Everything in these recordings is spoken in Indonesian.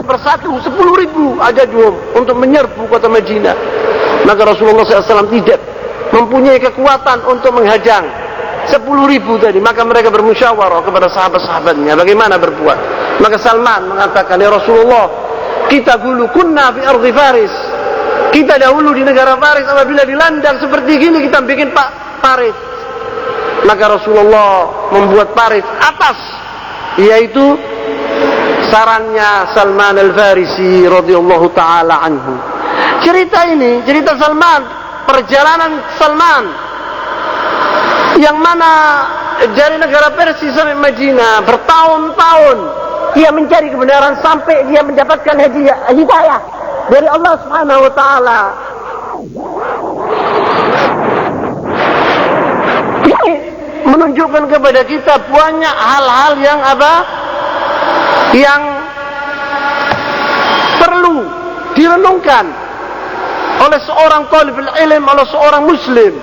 sepersatu 10.000 ajajuhum untuk menyerbu kota Madinah. Maka Rasulullah SAW tidak mempunyai kekuatan untuk menghajang 10.000 tadi. Maka mereka bermusyawarah kepada sahabat-sahabatnya bagaimana berbuat. Maka Salman mengatakan, ya Rasulullah, kita dulu kunna fi ardi Faris, kita dahulu di negara Faris, apabila dilandang seperti gini kita bikin parit. Maka Rasulullah membuat parit atas, yaitu sarannya Salman Al-Farisi radhiyallahu taala anhu. Cerita ini, cerita Salman, perjalanan Salman yang mana dari negara Persia sampai Madinah bertahun-tahun dia mencari kebenaran sampai dia mendapatkan hidayah dari Allah Subhanahu wa taala. Ini menunjukkan kepada kita banyak hal-hal yang yang perlu direnungkan oleh seorang talibul ilm, oleh seorang muslim.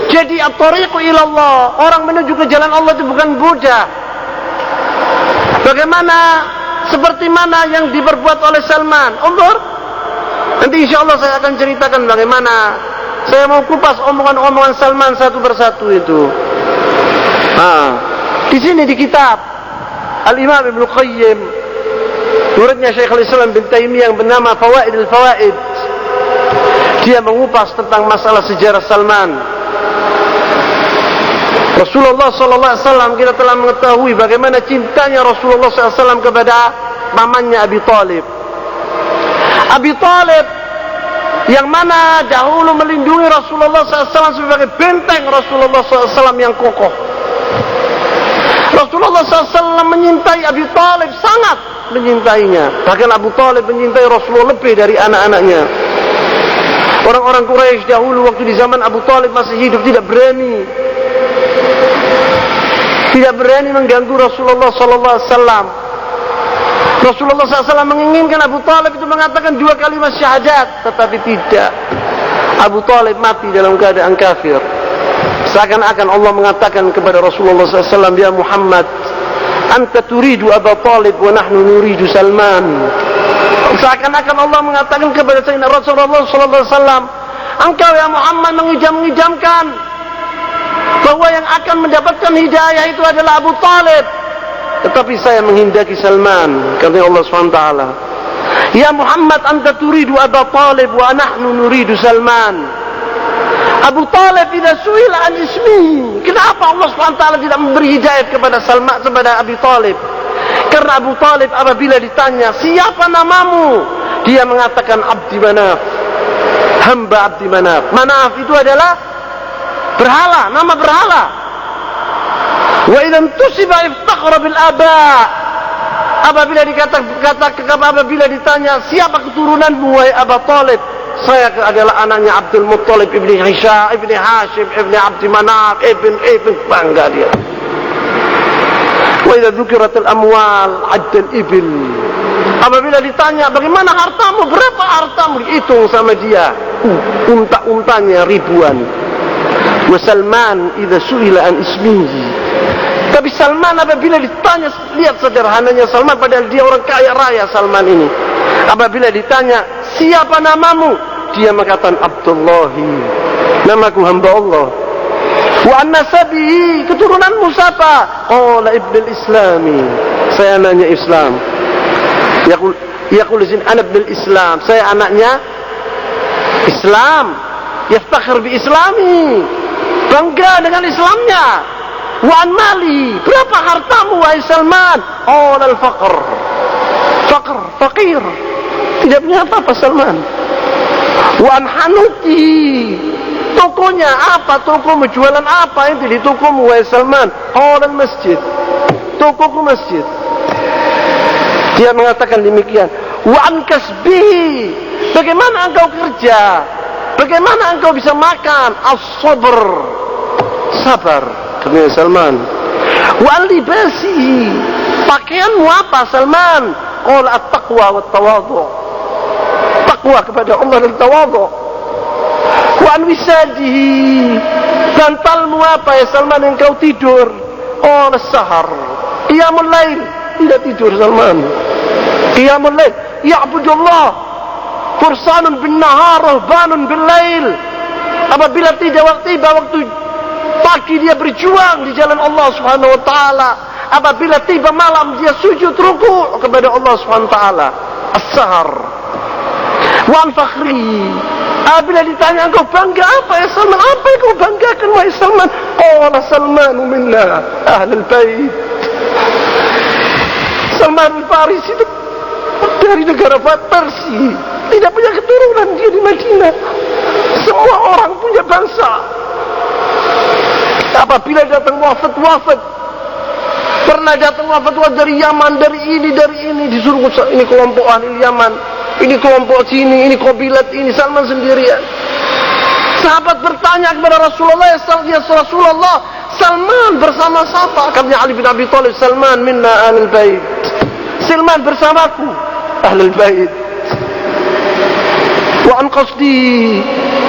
Jadi at-tariqu ila Allah, orang menuju ke jalan Allah itu bukan mudah. Bagaimana, seperti mana yang diperbuat oleh Salman. Nanti insyaallah saya akan ceritakan bagaimana. Saya mau kupas omongan-omongan Salman satu persatu itu. Di sini di kitab Al-Imam Ibn Qayyim, muridnya Syekhul Islam bin Taimiyah yang bernama Fawaidul Fawaid, dia mengupas tentang masalah sejarah Salman. Rasulullah SAW, kita telah mengetahui bagaimana cintanya Rasulullah SAW kepada pamannya Abi Talib. Abi Talib yang mana dahulu melindungi Rasulullah SAW sebagai benteng Rasulullah SAW yang kokoh. Rasulullah SAW menyintai Abi Talib, sangat menyintainya. Bahkan Abu Talib menyintai Rasulullah lebih dari anak-anaknya. Orang-orang Quraisy dahulu waktu di zaman Abu Talib masih hidup tidak berani mengganggu Rasulullah SAW. Rasulullah SAW menginginkan Abu Talib itu mengatakan 2 kalimat syahadat, tetapi tidak. Abu Talib mati dalam keadaan kafir. Seakan-akan Allah mengatakan kepada Rasulullah SAW, ya Muhammad, anta turidu Abu Talib wa nahnu nuridu Salman. Seakan-akan Allah mengatakan kepada Sayyidina Rasulullah SAW, engkau ya Muhammad mengijam-ijamkan bahwa yang akan mendapatkan hidayah itu adalah Abu Talib, tetapi saya menghendaki Salman. Kata Allah SWT, ya Muhammad anta turidu Abu Talib wa nahnu nuridu Salman. Abu Talib tidak suil an ismihi. Kenapa Allah SWT tidak memberi hidayah kepada Salman, kepada Abi Talib? Karena Abu Talib apabila ditanya siapa namamu, dia mengatakan Abdi Manaf, hamba Abdi Manaf. Manaf itu adalah berhala, nama berhala. Wa idzan tusiba iftakhara bil aba. Apabila ditanya siapa keturunanmu wahai Abu Talib, saya adalah anaknya Abdul Muttalib ibni Hisham, ibni Hashim, ibni Abdi Manaf, ibn bangga dia. Wa idza dzukiratil amwal addal ibil. Apabila ditanya bagaimana hartamu, berapa hartamu, dihitung sama dia. Unta-untanya ribuan. Wa Salman idza su'ila an ismihi. Tapi Salman apabila ditanya, lihat sederhananya Salman, padahal dia orang kaya raya Salman ini. Apabila ditanya siapa namamu, dia mengatakan Abdullahi, namaku hamba Allah. Wa an-nasabihi, keturunanmu siapa? Qala ibnul islami, saya anaknya Islam. Yaqul izin ana ibnul Islam, saya anaknya Islam. Yaftakhir bi islami, bangga dengan Islamnya. Wa an mali, berapa hartamu wahai Salman? Qala al-faqr, fakir, tidak punya apa-apa Salman. Wa an hanuti, tokonya apa? Tokomu jualan apa itu di tokomu wahai Salman? Qala al-masjid, tokoku masjid. Dia mengatakan demikian. Wa an kasbihi, bagaimana engkau kerja? Bagaimana engkau bisa makan? As-sabr, sabar, kata Salman. Wa an libasihi, pakaianmu apa Salman? Qala at-taqwa wa at-tawadhu, takwa kepada Allah dan tawadhu. Wa an wisadihi, bantalmu apa ya Salman engkau tidur? Qala as-sahar, qiyamul lail, tidak tidur Salman. Qiyamul lail, ya'budullah. Fursanun bin nahar, rahbanun bil lail. Apabila tiba waktu pagi dia berjuang di jalan Allah Subhanahu wa taala. Apabila tiba malam dia sujud ruku' kepada Allah Subhanahu wa taala. As-sahar. Wa al-fakhri. Apabila ditanya, engkau bangga apa ya Salman? Apa yang kau banggakan wahai Salman? Qala Salmanu minna ahlul bait. Salman al-Farisi itu dari negara Persia, tidak punya keturunan, dia di Madinah. Semua orang punya bangsa. Apabila datang wafat, pernah datang wafat dari Yaman, dari ini, disuruh ini kelompok ahli Yaman, ini kelompok sini, ini kabilat ini, Salman sendirian. Sahabat bertanya kepada Rasulullah, ya Rasulullah, Salman bersama siapa? Katanya Ali bin Abi Thalib, Salman minna ahlul bait. Salman bersamaku, ahlul bait. Wa an qasdi.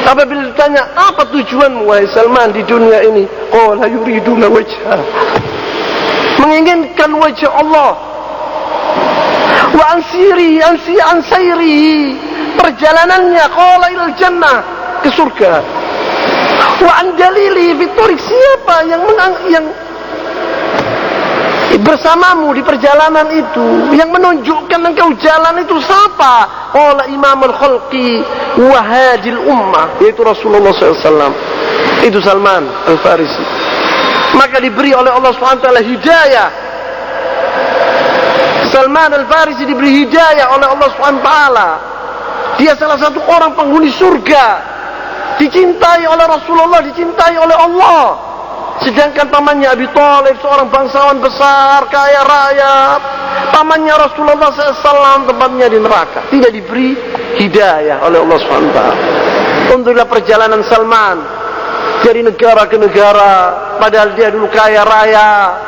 Apabila ditanya, apa tujuanmu wahai Salman di dunia ini? Qala yuriduna wajha. Menginginkan wajah Allah. Wa an sayrihi, perjalanannya qala ilal jannah, ke surga. Wa an dalili fi tariq, siapa yang bersamamu di perjalanan itu, yang menunjukkan engkau jalan itu siapa? Qala imamul khalqi wa hadil ummah, yaitu Rasulullah SAW. Itu Salman al-Farisi. Maka diberi oleh Allah SWT hidayah. Salman al-Farisi diberi hidayah oleh Allah SWT. Dia salah satu orang penghuni surga, dicintai oleh Rasulullah, dicintai oleh Allah. Sedangkan pamannya Abi Thalib, seorang bangsawan besar, kaya raya, pamannya Rasulullah SAW tempatnya di neraka, tidak diberi hidayah oleh Allah SWT. Untuklah perjalanan Salman dari negara ke negara, padahal dia dulu kaya raya,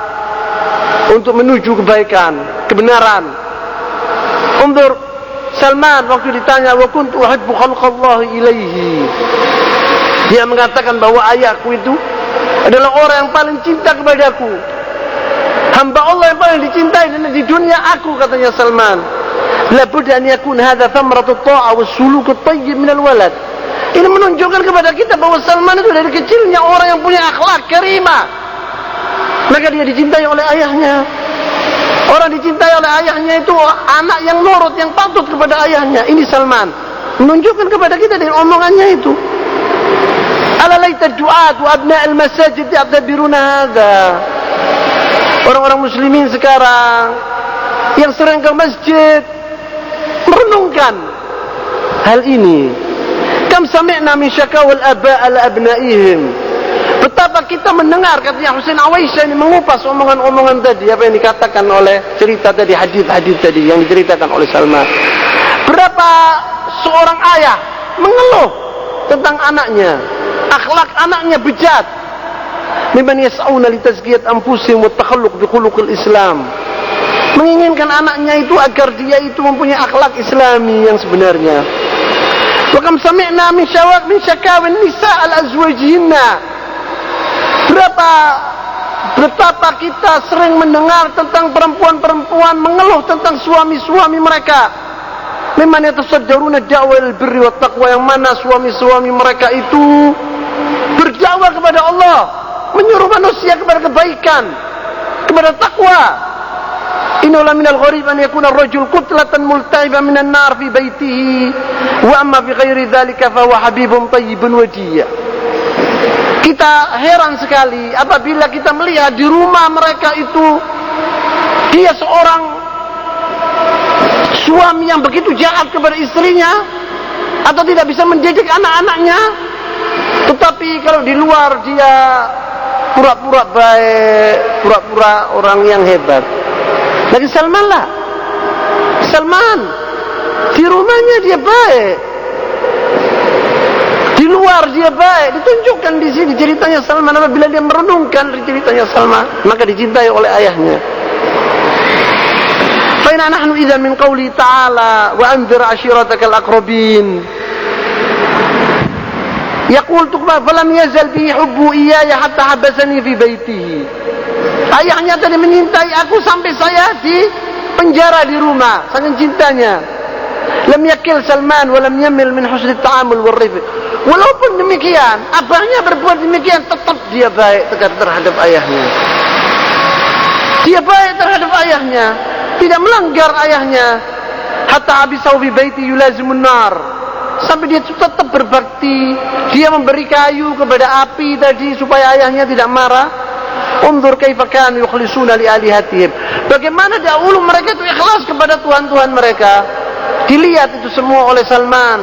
untuk menuju kebaikan, kebenaran. Untuk Salman waktu ditanya, wa kuntu uhibbu khalqallahi ilaihi, dia mengatakan bahwa ayahku itu adalah orang yang paling cinta kepadaku, hamba Allah yang paling dicintai di dunia aku, katanya Salman. La budda an yakun hadha thamratu at-ta'a was-suluk at-tayyib min al-walad. Ini menunjukkan kepada kita bahwa Salman itu dari kecilnya orang yang punya akhlak karimah. Maka dia dicintai oleh ayahnya. Orang dicintai oleh ayahnya itu anak yang nurut, yang patuh kepada ayahnya. Ini Salman menunjukkan kepada kita dengan omongannya itu. Ala laita du'at wa abna' al-masajid ya'tabiruna hadha. Orang-orang muslimin sekarang yang sering ke masjid merenungkan hal ini. Kam sami'na min syakawal aba' ala abna'ihim. Betapa kita mendengar, katanya Husain Awaisyah ini mengupas omongan-omongan tadi, apa yang dikatakan oleh cerita tadi, hadis-hadis tadi yang diceritakan oleh Salman. Berapa seorang ayah mengeluh tentang anaknya, akhlak anaknya bejat. Mimman yas'auna li tazkiyat anfusihim wa takhalluq bi khuluqil Islam. Menginginkan anaknya itu agar dia itu mempunyai akhlak Islami yang sebenarnya. Wa kam sami'na min syakawin nisa al-azwajihinna. Betapa kita sering mendengar tentang perempuan-perempuan mengeluh tentang suami-suami mereka. Mimman yatasaddaruna da'wal birri wat taqwa, yang mana suami-suami mereka itu berdakwah kepada Allah, menyuruh manusia kepada kebaikan, kepada takwa. Innahu minal gharib an yakuna ar-rajul kutlatan multahiban minan nar fi baitihi wa amma fi ghairi dzalika fa huwa habibun tayyibun wajiyya. Kita heran sekali apabila kita melihat di rumah mereka itu dia seorang suami yang begitu jahat kepada istrinya, atau tidak bisa mendidik anak-anaknya. Tetapi kalau di luar dia pura-pura baik, pura-pura orang yang hebat. Lagi Salman lah, Salman di rumahnya dia baik, di luar dia baik. Ditunjukkan di sini ceritanya Salman. Apabila dia merenungkan ceritanya Salman, maka dicintai oleh ayahnya. Fa inna nahnu idzan min qouli ta'ala wa anzir ashiratakal aqrabin. Yaqul tuqba falam yazal bi hubbu iyaya hatta habasani fi baitihi. Ayahnya tadi menyintai aku sampai saya penjara di rumah saking cintanya. Lam yakil Salman wa lam yamil min husni ta'amul wal rifq. Walaupun demikian, abahnya berbuat demikian, tetap dia baik terhadap ayahnya. Dia baik terhadap ayahnya, tidak melanggar ayahnya. Hatta abisahu bi baiti yulazimun nar. Sampai dia tetap berbakti, dia memberi kayu kepada api tadi supaya ayahnya tidak marah. Unzur kaifa kanu yukhlisuna li alihatihim. Bagaimana dahulu mereka itu ikhlas kepada tuhan-tuhan mereka. Dilihat itu semua oleh Salman.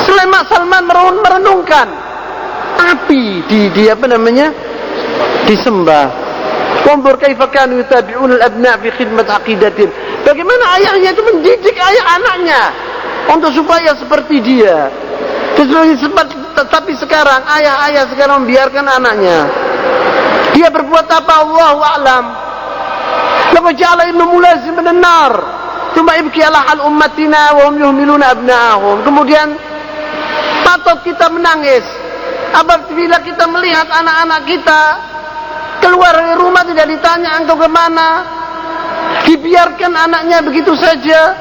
Salman merenungkan api disembah. Unzur kaifa kanu yutabi'una al-abna' fi khidmat aqidatihim. Bagaimana ayahnya itu mendidik anaknya untuk supaya seperti dia. Tetapi sekarang ayah-ayah sekarang membiarkan anaknya. Dia berbuat apa? Allahu a'lam. Laqad ja'ala ibnu mulazim min an-nar. Tsumma ibki ala hal ummatina wa hum yuhmiluna abna'ahum. Kemudian patut kita menangis apabila kita melihat anak-anak kita keluar dari rumah tidak ditanya engkau kemana, dibiarkan anaknya begitu saja.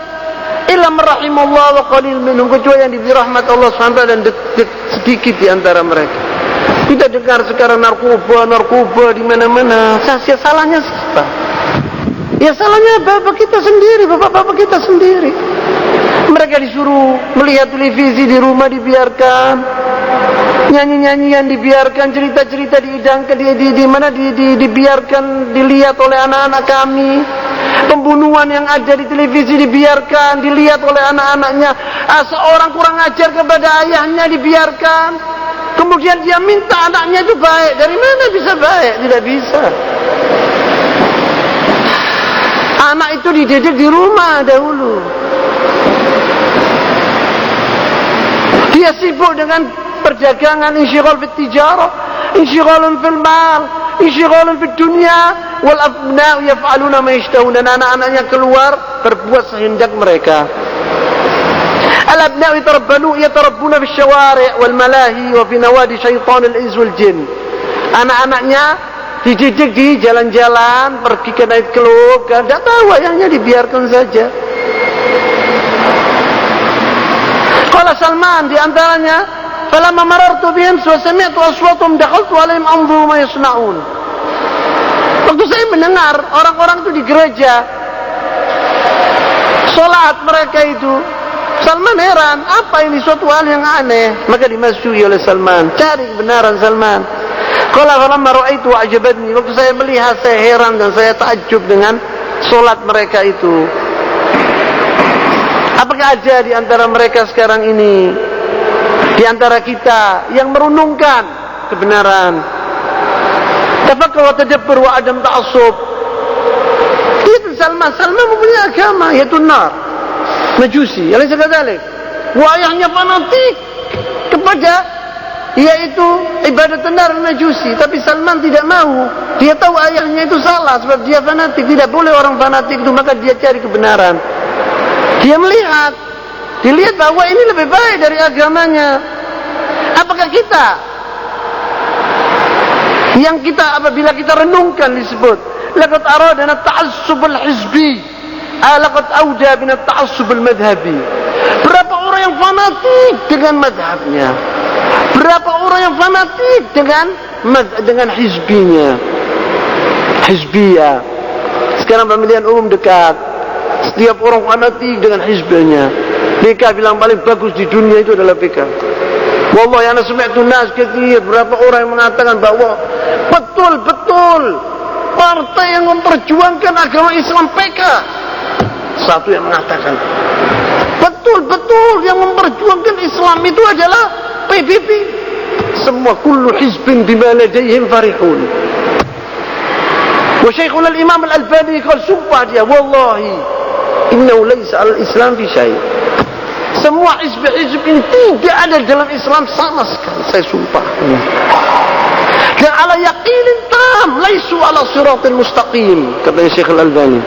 Illa rahimallah wa qalil minhum, kecuali yang diberi rahmat Allah SWT dan sedikit di antara mereka. Kita dengar sekarang narkoba di mana-mana. Salahnya siapa? Ya salahnya bapak kita sendiri, bapak-bapak kita sendiri. Mereka disuruh melihat televisi di rumah dibiarkan, nyanyi-nyanyian dibiarkan, cerita-cerita diidangkan, dibiarkan dilihat oleh anak-anak kami. Pembunuhan yang ada di televisi dibiarkan, dilihat oleh anak-anaknya. Seorang kurang ajar kepada ayahnya dibiarkan. Kemudian dia minta anaknya itu baik. Dari mana bisa baik? Tidak bisa. Anak itu dididik di rumah dahulu. Dia sibuk dengan perdagangan, insyighal fit tijarah, insyighal fil mal, insyighal fid dunya, wal abna'u yaf'aluna ma yashtahun. Dan anak-anaknya keluar berbuat sehendak mereka. Al abna'u yatarabbuna fis syawari' wal malahi wa fi nawadi syaitan al ins wal jin. Anak-anaknya dididik di jalan-jalan, pergi ke night club, tidak tahu ayahnya, dibiarkan saja. Qala Salman di antaranya, falamma marartu bihim wa sami'tu aswatahum dakhaltu alaihim anzuru ma yasna'un. Waktu saya mendengar orang-orang itu di gereja salat mereka itu, Salman heran, apa ini suatu hal yang aneh. Maka dimasuki oleh Salman, cari kebenaran Salman. Qala falamma ra'aitu a'jabatni, waktu saya melihat saya heran dan saya takjub dengan salat mereka itu. Apakah ada di antara mereka sekarang ini, di antara kita yang merenungkan kebenaran? Tafakkur wa tadabbur wa adam ta'assub. Itu Salman mempunyai agama, yaitu nar, Majusi, alaysa kadzalik. Wa ayahnya fanatik kepada yaitu ibadat nar Majusi, tapi Salman tidak mau. Dia tahu ayahnya itu salah sebab dia fanatik. Tidak boleh orang fanatik itu, maka dia cari kebenaran. Dia dilihat bahwa ini lebih baik dari agamanya. Apakah kita apabila kita renungkan disebut laqad aradana at-ta'assub al-hizbi, laqad awda bin at-ta'assub al-madhhabi. Berapa orang yang fanatik dengan madhabnya? Berapa orang yang fanatik dengan hizbinya? Hizbiyah. Sekarang pemilihan umum dekat. Setiap orang fanatik dengan hizbanya. PK bilang paling bagus di dunia itu adalah PK. Wallahi ana sami'tu nas katsir, berapa orang yang mengatakan bahwa betul-betul partai yang memperjuangkan agama Islam PK. Satu yang mengatakan betul-betul yang memperjuangkan Islam itu adalah PBB. Semua kullu hizbin bima ladayhim farihun. Wa Syekhul Imam Al-Albani qala sumpah dia, wallahi innahu laysa al-Islam fi syai'. Semua hizb-hizb ini tidak ada dalam Islam sama sekali, saya sumpah. Dan ala yaqinin tam, laisu ala siratil mustaqim, kata Syekh Al-Albani.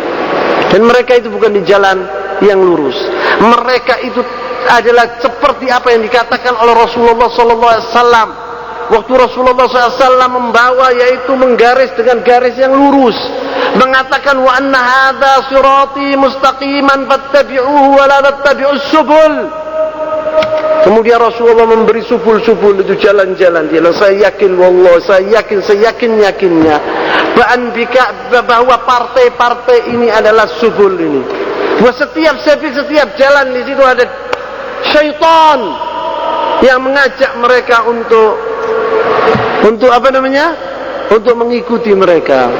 Dan mereka itu bukan di jalan yang lurus. Mereka itu adalah seperti apa yang dikatakan oleh Rasulullah sallallahu alaihi wasallam, waktu Rasulullah SAW membawa, yaitu menggaris dengan garis yang lurus, mengatakan wa anna hadza sirati mustaqiman fattabi'uhu wa la tattabi'us subul. Kemudian Rasulullah memberi subul-subul, itu jalan-jalan. Dia bilang, saya yakin wallah, saya yakin-yakinnya bahwa partai-partai ini adalah subul ini. Bahwa setiap jalan di situ ada syaitan yang mengajak mereka untuk untuk mengikuti mereka.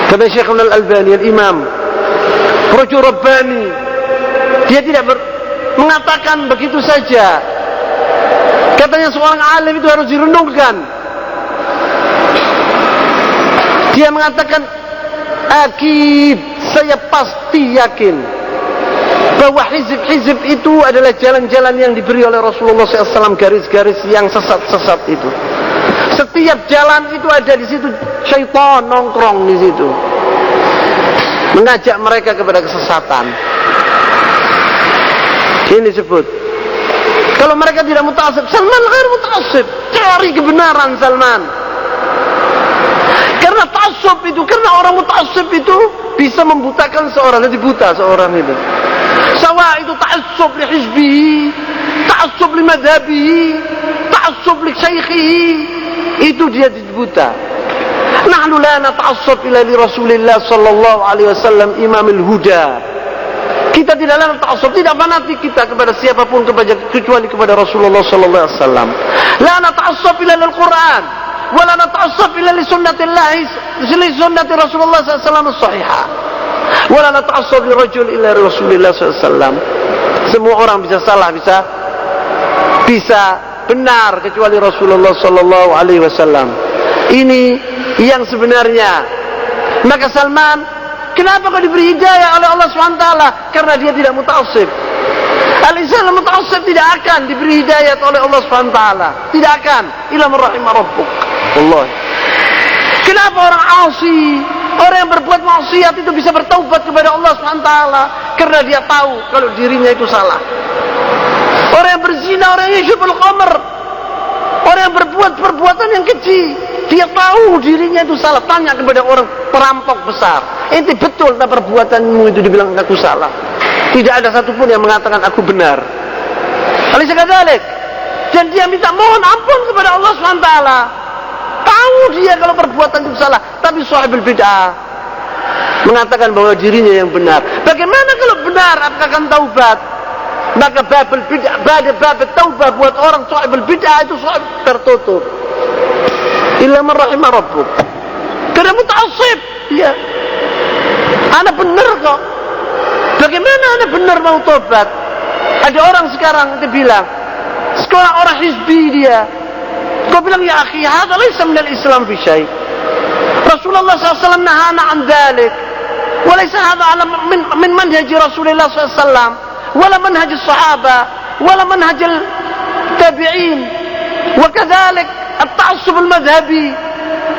Kata Syekh Al-Albani, Al-Imam Rajul Rabbani, dia tidak mengatakan begitu saja. Katanya seorang alim itu harus direnungkan. Dia mengatakan, akid, saya pasti yakin bahwa hizib-hizib itu adalah jalan-jalan yang diberi oleh Rasulullah SAW, garis-garis yang sesat-sesat itu. Setiap jalan itu ada di situ syaitan nongkrong di situ, mengajak mereka kepada kesesatan. Ini disebut, kalau mereka tidak muta'assib, Salman ghair muta'assib, cari kebenaran Salman. Karena ta'assub itu, karena orang muta'assib itu bisa membutakan seorang, jadi buta seorang itu. Sawa itu ta'assub li hizbihi, ta'assub li madhabihi, ta'assub li syaikhihi, itu dia buta. Nahnu la nata'assub ila li Rasulillah sallallahu alaihi wasallam imamil huda. Kita tidak lalu ta'assub, tidak fanatik kita kepada siapapun kecuali kepada Rasulullah sallallahu alaihi wasallam. La nata'assub ila al-Qur'an, wa la nata'assub ila li sunnatillah, li sunnati Rasulullah sallallahu alaihi wasallam as-sahihah. Wa la nata'assub li rajul ila Rasulillah sallallahu alaihi wasallam. Semua orang bisa salah, bisa benar kecuali Rasulullah sallallahu alaihi wasallam. Ini yang sebenarnya. Maka Salman, kenapa kau diberi hidayah oleh Allah SWT? Karena dia tidak muta'assib. Al-insan muta'assib tidak akan diberi hidayah oleh Allah SWT. Tidak akan. Illa man rahima rabbuk. Wallahi. Kenapa orang asi, orang yang berbuat maksiat itu bisa bertaubat kepada Allah SWT? Karena dia tahu kalau dirinya itu salah. Orang yang berzina, orang yang syubul khamr, orang yang berbuat perbuatan yang keji, dia tahu dirinya itu salah. Tanya kepada orang perampok besar, ente betul tak perbuatanmu itu, dibilang aku salah. Tidak ada satupun yang mengatakan aku benar. Alaysa kadzalik. Dan dia minta mohon ampun kepada Allah SWT. Tahu dia kalau perbuatan itu salah, tapi sahibul bid'ah mengatakan bahwa dirinya yang benar. Bagaimana kalau benar akan taubat? Maka babul bid'ah, bab taubah buat orang sahibul bid'ah itu tertutup. Illa man rahima rabbuk. Karena muta'assib dia. Ana benar kok. Bagaimana ana benar mau tobat? Ada orang sekarang itu bilang, sekolah orang hizbi dia. Kau bilang, ya akhi, hadza laysa min al-Islam fi syai'. Rasulullah SAW nahana an dzalik. Wa laysa hadza min manhaj Rasulullah SAW, wala manhaj as-sahabah, wala manhaj al-tabi'in. Wa kadzalik at-ta'assub al-madhhabi.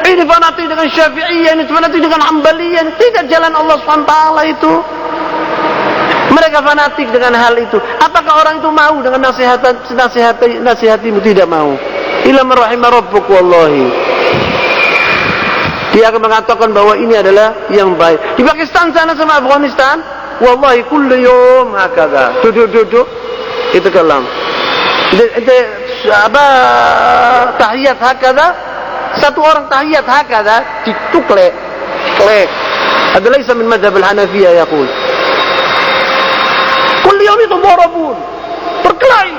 Ini fanatik dengan Syafi'iyah, ini fanatik dengan Hanbaliyah. Tidak jalan Allah SWT itu. Mereka fanatik dengan hal itu. Apakah orang itu mau dengan nasihatimu? Tidak mau. Illa man rahima rabbuk, wallahi. Dia akan mengatakan bahwa ini adalah yang baik. Di Pakistan sana sama Afghanistan, wallahi kullu yawm hakadha. Duduk itu kalam. Itu apa tahiyat hakadha? Satu orang tahiyat hakadha dituklek. Ada laisa min madhhab al-Hanafiyah yaqul. Kullu yawm yatadarabun. Berkelahi.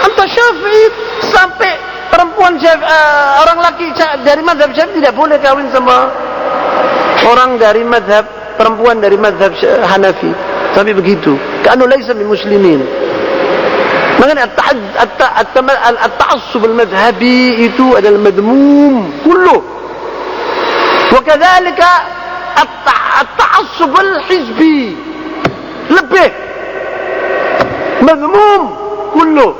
Anta Syafi'i, sampai perempuan orang laki dari mazhab Syafi'i tidak boleh kawin sama orang dari mazhab, perempuan dari mazhab Hanafi. Tapi begitu. Kanu laisa min muslimin. Makanya at-ta'assub al-madhhabi itu adalah madmum kullu. Wa kadzalika at-ta'assub al-hizbi lebih madmum kullu.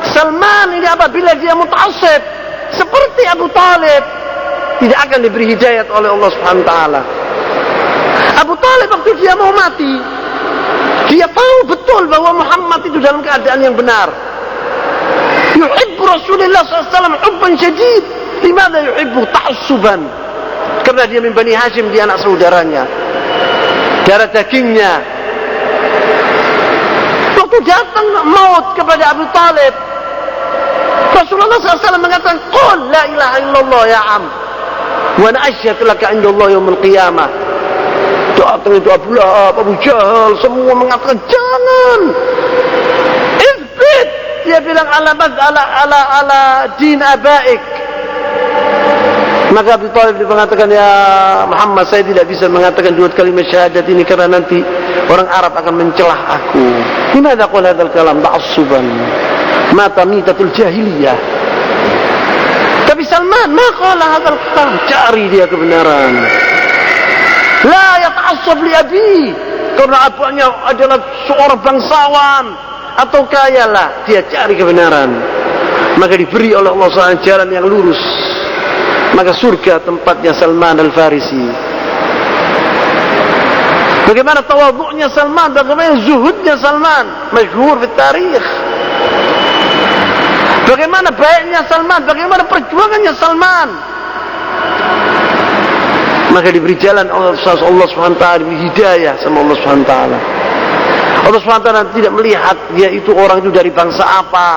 Salman ini apabila dia muta'assib seperti Abu Talib, tidak akan diberi hidayat oleh Allah Subhanahu wa taala. Abu Talib waktu dia mau mati, dia tahu betul bahwa Muhammad itu dalam keadaan yang benar. Yuhibbu Rasulullah SAW hubban syadid. Limadha yuhibbu? Ta'assuban. Karena dia min Bani Hashim, dia anak saudaranya, darah dagingnya. Waktu datang maut kepada Abu Talib, Rasulullah SAW mengatakan, Qul la ilaha illallah ya am, wa ana asyhadu laka indallah yaumil qiyamah. Datang itu Abu Lahab, Abu Jahal, semua mengatakan jangan. Izbit, dia bilang ala din abaik. Maka Abu Talib mengatakan, ya Muhammad, saya tidak bisa mengatakan dua kalimat syahadat ini karena nanti orang Arab akan mencelah aku. Limadha qul hadzal kalam ta'assuban? Mata mitatul jahiliyah. Tapi Salman, ma qala hadzal kalam, cari dia kebenaran. La yata'assab li abi, karena abahnya adalah seorang bangsawan atau kaya lah, dia cari kebenaran. Maka diberi oleh Allah SWT jalan yang lurus. Maka surga tempatnya Salman Al-Farisi. Bagaimana tawadhu'nya Salman, bagaimana zuhudnya Salman, masyhur di tarikh. Bagaimana baiknya Salman, bagaimana perjuangannya Salman. Maka diberi jalan oleh Allah SWT, diberi hidayah sama Allah SWT. Allah SWT tidak melihat dia itu orang itu dari bangsa apa,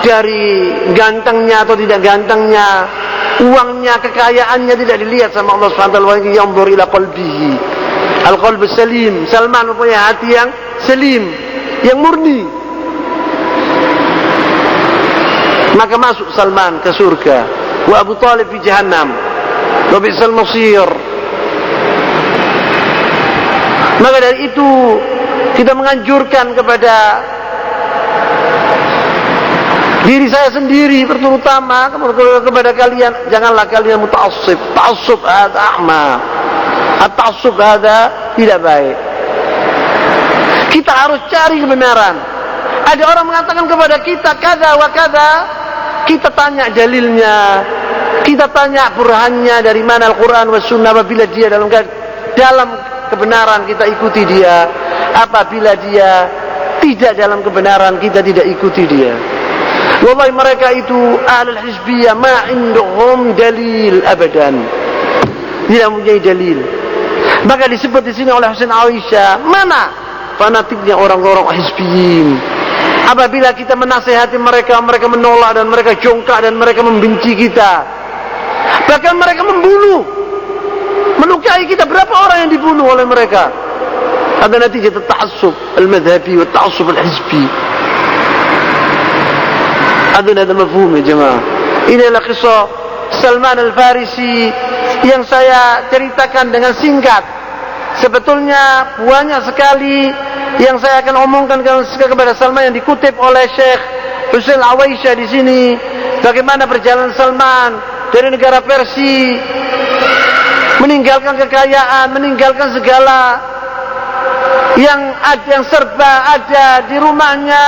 dari gantengnya atau tidak gantengnya, uangnya, kekayaannya tidak dilihat sama Allah SWT. Wa yanzur ila qalbihi, al-qalb salim. Salman mempunyai hati yang salim, yang murni. Maka masuk Salman ke surga, wa Abu Talib fi jahannam, wa bi'sal masir. Maka dari itu kita menganjurkan kepada diri saya sendiri terutama kepada kalian, janganlah kalian muta'assib. Ta'assub hadza a'ma. At-ta'assub hadza tidak baik. Kita harus cari kebenaran. Ada orang mengatakan kepada kita kada wa kada, kita tanya dalilnya, kita tanya burhannya dari mana Al-Quran wa Sunnah. Apabila dia dalam kebenaran, kita ikuti dia. Apabila dia tidak dalam kebenaran, kita tidak ikuti dia. Wallahi mereka itu ahlul hizbiyah, ma indhum dalil abadan, tidak mempunyai dalil. Maka disebut di sini oleh Husain Aisyah, mana fanatiknya orang-orang hizbiyin. Apabila kita menasihati mereka, mereka menolak dan mereka jongkak dan mereka membenci kita. Bahkan mereka membunuh, melukai kita. Berapa orang yang dibunuh oleh mereka? Ada natijah ta'assub al-madhabi wa ta'assub al-hizbi. Ada mafhum ya jemaah. Inilah kisah Salman Al-Farisi yang saya ceritakan dengan singkat. Sebetulnya banyak sekali yang saya akan omongkan kepada Salman yang dikutip oleh Syekh Husain Awaisyah di sini. Bagaimana perjalanan Salman dari negara Persia, meninggalkan kekayaan, meninggalkan segala yang serba ada di rumahnya,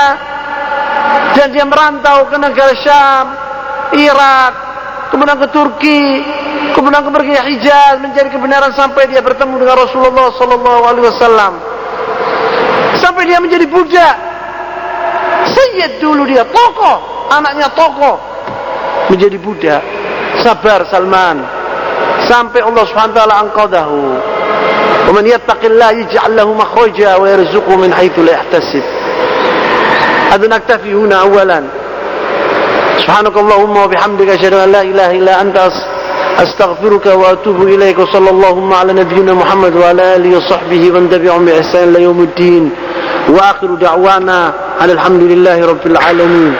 dan dia merantau ke negara Syam, Irak, kemudian ke Turki, kemudian pergi ke Hijaz mencari kebenaran sampai dia bertemu dengan Rasulullah SAW. Sampai dia menjadi budak. Sayyid dulu dia, tokoh, anaknya tokoh, menjadi budak. Sabar Salman sampai Allah SWT anqadahu. Wa man yattaqillaha yaj'al lahu makhraja wa yarzuqhu min haitsu la yahtasib. Hada naktafi huna awalan. Subhanakallahumma wa bihamdika asyhadu an la ilaha illa anta astaghfiruka wa atubu ilaika. Sallallahu ala nabiyyina Muhammad wa ala alihi wa sahbihi wa tabi'ahum bi ihsan ila yaumiddin. Wa akhiru da'wana alhamdulillahi rabbil alamin.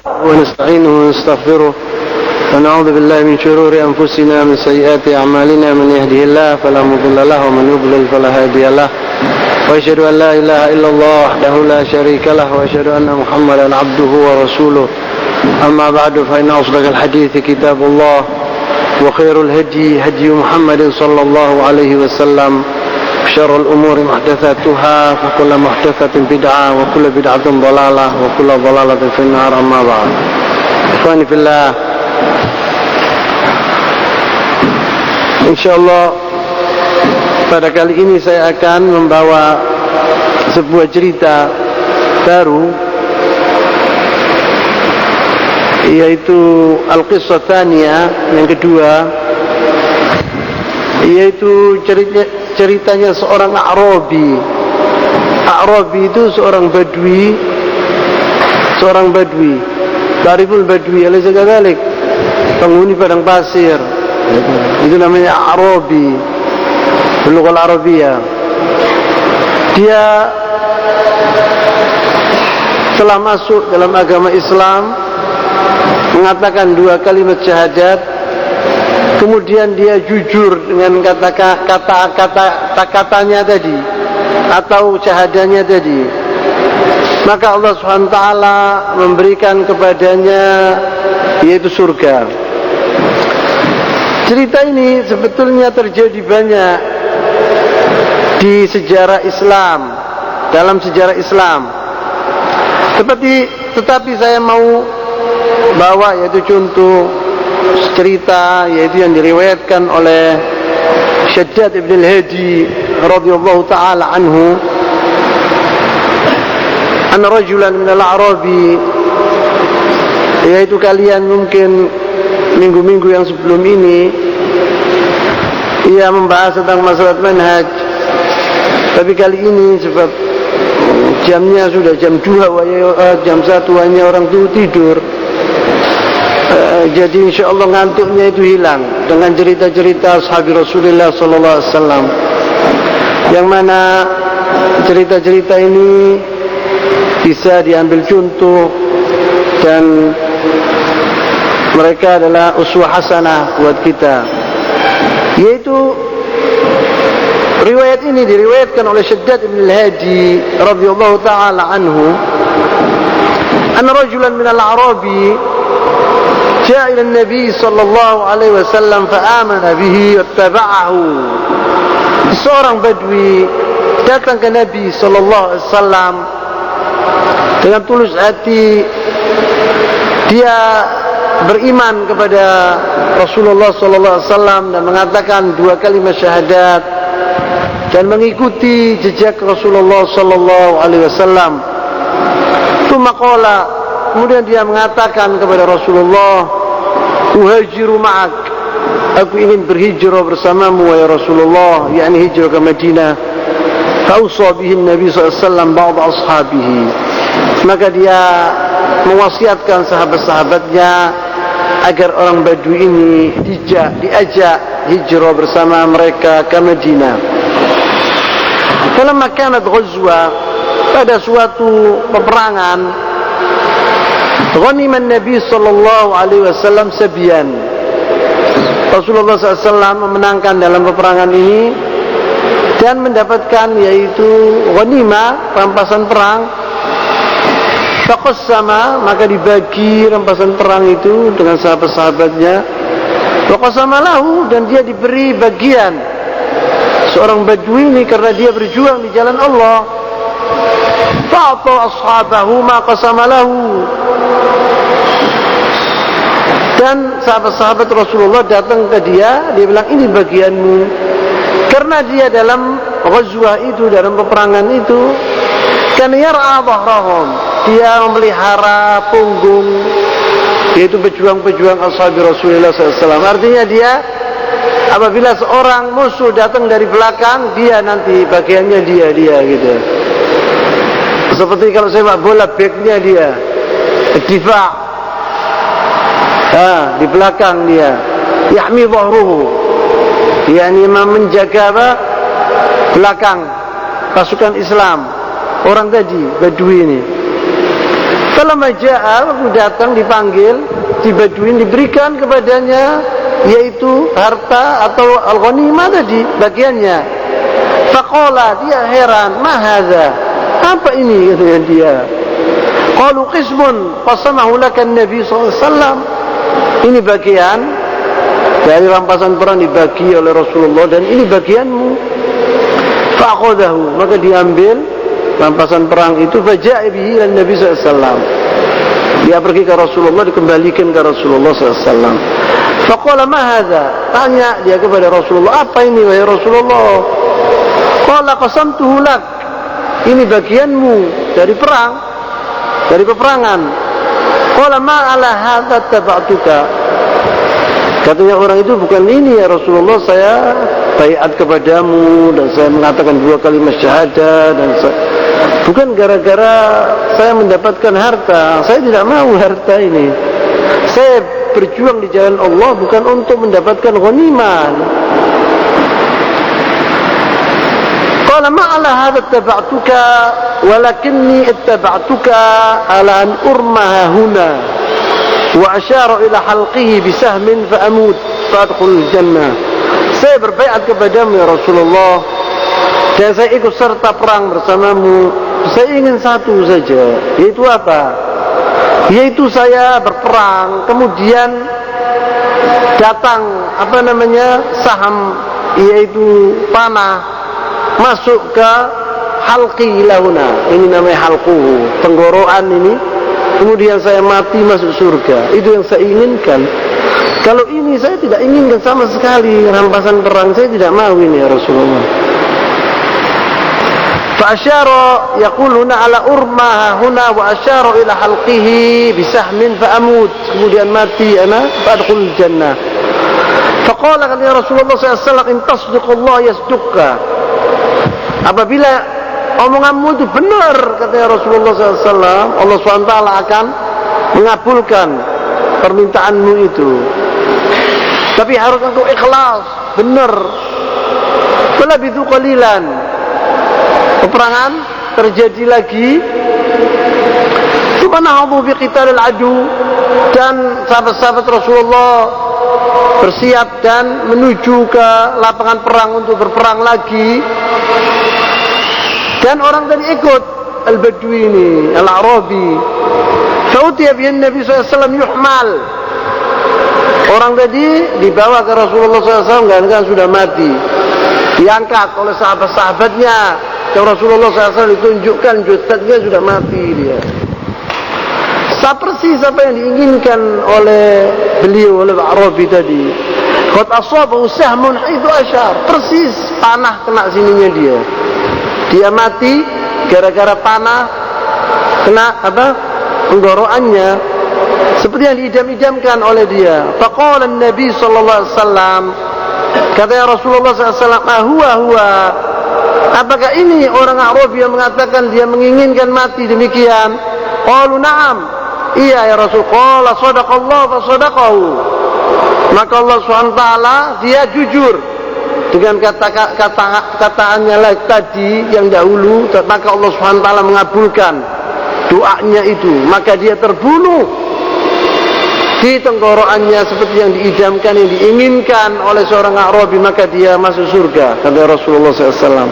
Wa nasta'inuhu wa nastaghfiruh wa na'udzu billahi min shururi anfusina min sayyiati a'malina. Man yahdihillahu fala mudilla lahu wa man yudlil fala hadiya lahu. وأشهد أن لا إله إلا الله وحده لا شريك له وأشهد أن محمدا عبده ورسوله. أما بعد فإن أصدق الحديث كتاب الله وخير الهدي هدي محمد صلى الله عليه وسلم. شر الأمور محدثاتها وكل محدثة بدعة وكل بدعة ضلالة وكل ضلالة في النار. أما بعد إخواني في الله, insyaallah pada kali ini saya akan membawa sebuah cerita baru, yaitu Al-Qissah Tsaniyah, yang kedua, yaitu ceritanya seorang A'rabi. A'rabi itu seorang Badui, Tariful Badui, alaysa kadzalik, penghuni padang pasir. Itu namanya A'rabi, Lughal Arabiyah. Dia telah masuk dalam agama Islam, mengatakan 2 kalimat syahadat, kemudian dia jujur dengan kata-katanya tadi atau syahadanya tadi, maka Allah SWT memberikan kepadanya yaitu surga. Cerita ini sebetulnya terjadi banyak di sejarah Islam, dalam sejarah Islam. Tetapi saya mau bawa yaitu contoh cerita, yaitu yang diriwayatkan oleh Shaddad ibn al-Hadi radhiyallahu ta'ala anhu, anna rajulan min al-A'rabi, yaitu kalian mungkin minggu-minggu yang sebelum ini ia membahas tentang masalah manhaj, tapi kali ini sebab jamnya sudah jam 2, jam 1 hanya orang itu tidur, jadi insyaallah ngantuknya itu hilang dengan cerita-cerita sahabat Rasulullah sallallahu alaihi wasallam, yang mana cerita-cerita ini bisa diambil contoh dan mereka adalah uswah hasanah buat kita. Yaitu riwayat ini diriwayatkan oleh Shaddad ibn al-Hadi radhiyallahu ta'ala anhu, anna rajulan min al-A'rabi jaa ila an-nabi sallallahu alaihi wasallam fa amana bihi wattaba'ahu. Seorang Badui datang ke Nabi sallallahu alaihi wasallam dengan tulus hati, dia beriman kepada Rasulullah sallallahu alaihi wasallam dan mengatakan 2 kalimat syahadat dan mengikuti jejak Rasulullah sallallahu alaihi wasallam. Tsumma qala, kemudian dia mengatakan kepada Rasulullah, uhajiru ma'ak, aku ingin berhijrah bersamamu wahai Rasulullah, yakni hijrah ke Madinah. Fausa bihi Nabi sallallahu alaihi wasallam ba'd ashabihi, maka dia mewasiatkan sahabat-sahabatnya agar orang Badui ini diajak hijrah bersama mereka ke Madinah. Falamma kanat ghazwa, pada suatu peperangan, ghanima Nabi sallallahu alaihi wasallam sabyan, Rasulullah SAW memenangkan dalam peperangan ini dan mendapatkan yaitu ghanimah, rampasan perang. Faqassama, maka dibagi rampasan perang itu dengan sahabat-sahabatnya. Faqassama lahu, dan dia diberi bagian seorang Badui ini karena dia berjuang di jalan Allah. Fa'ata ashabahu ma qasama lahu, dan sahabat-sahabat Rasulullah datang ke dia bilang ini bagianmu, karena dia dalam ghazwah itu, dalam peperangan itu, kana yar'a dhahrahum, dia memelihara punggung, yaitu pejuang-pejuang ashab Rasulullah SAW. Artinya dia, apabila seorang musuh datang dari belakang, dia nanti bagiannya dia gitu. Seperti kalau sepak bola, backnya dia, difa', di belakang dia, yahmi dhahruhu, yakni menjaga belakang pasukan Islam, orang tadi Badui ini. Kalau maja'a, waktu datang dipanggil, si Badui diberikan kepadanya yaitu harta atau al-ghanimah tadi, bagiannya. Faqala, dia heran, ma hadza, apa ini, katanya dia. Qalu qismun qasamahu laka an-nabi sallallahu alaihi wasallam, ini bagian dari rampasan perang dibagi oleh Rasulullah dan ini bagianmu. Fa'khadahu, maka diambil rampasan perang itu, faja'a bihi ila Nabi sallallahu alaihi wasallam, dia pergi ke Rasulullah, dikembalikan ke Rasulullah sallallahu alaihi wasallam. Faqala ma hadza, tanya dia kepada Rasulullah, apa ini wahai Rasulullah? Qala qasamtuhu lak, ini bagianmu dari perang. dari peperangan. Qala ma ala hadza taba'tuka. Katanya orang itu, bukan ini ya Rasulullah, saya baiat kepadamu dan saya mengatakan 2 kalimat syahadat dan bukan gara-gara saya mendapatkan harta. Saya tidak mau harta ini. Saya berjuang di jalan Allah bukan untuk mendapatkan ghanimah. Qala ma ala hadza ittaba'tuka walakinni ittaba'tuka ala an urmaha huna wa asyara ila halqihi bisahmin fa amut fa adkhulul jannah. Saya berbaiat kepadamu ya Rasulullah dan saya ikut serta perang bersamamu. Saya ingin satu saja, yaitu apa? Yaitu saya berperang, kemudian datang saham, yaitu panah, masuk ke halqi lahuna. Ini namanya halquhu, tenggorokan ini. Kemudian saya mati masuk surga. Itu yang saya inginkan. Kalau ini saya tidak inginkan sama sekali, rampasan perang saya tidak mau ini ya Rasulullah. Fa'asyara yaquluna ala urma huna wa asyara ila halqihi bisahmin fa'amut. Kemudian mati ana fa'adkhul jannah. Faqala ya Rasulullah sallallahu alaihi wasallam in tasdiqullah yasduqka. Apabila omonganmu itu benar, katanya Rasulullah SAW, Allah SWT akan mengabulkan permintaanmu itu. Tapi harus engkau ikhlas, benar. Falabithu qalilan. Peperangan terjadi lagi. Subhanahu biqitalil adu, dan sahabat-sahabat Rasulullah bersiap dan menuju ke lapangan perang untuk berperang lagi. Dan orang tadi ikut Al-Badwi ini, Al-Arabi. Fa'utiya bihi Nabi SAW yuhmal. Orang tadi dibawa ke Rasulullah SAW kan sudah mati. Diangkat oleh sahabat-sahabatnya. Ke Rasulullah SAW ditunjukkan jasadnya sudah mati dia. Persis apa yang diinginkan oleh beliau, oleh Arabi tadi. Qad asabahu sahmun haitsu asyar. Persis panah kena sininya dia. Dia mati gara-gara panah kena tenggorokannya, seperti yang diidam-idamkan oleh dia. Faqala an-nabi sallallahu alaihi wasallam, kata Rasulullah sallallahu alaihi wasallam, huwa apakah ini orang Arabi yang mengatakan dia menginginkan mati demikian? Qalu na'am, iya ya Rasul. Qala sadaqallahu fa sadaqahu. Maka Allah SWT dia jujur dengan kataannya tadi yang dahulu, maka Allah SWT mengabulkan doanya itu. Maka dia terbunuh di tenggorokannya seperti yang diidamkan, yang diinginkan oleh seorang Arabi, maka dia masuk surga, kata Rasulullah SAW.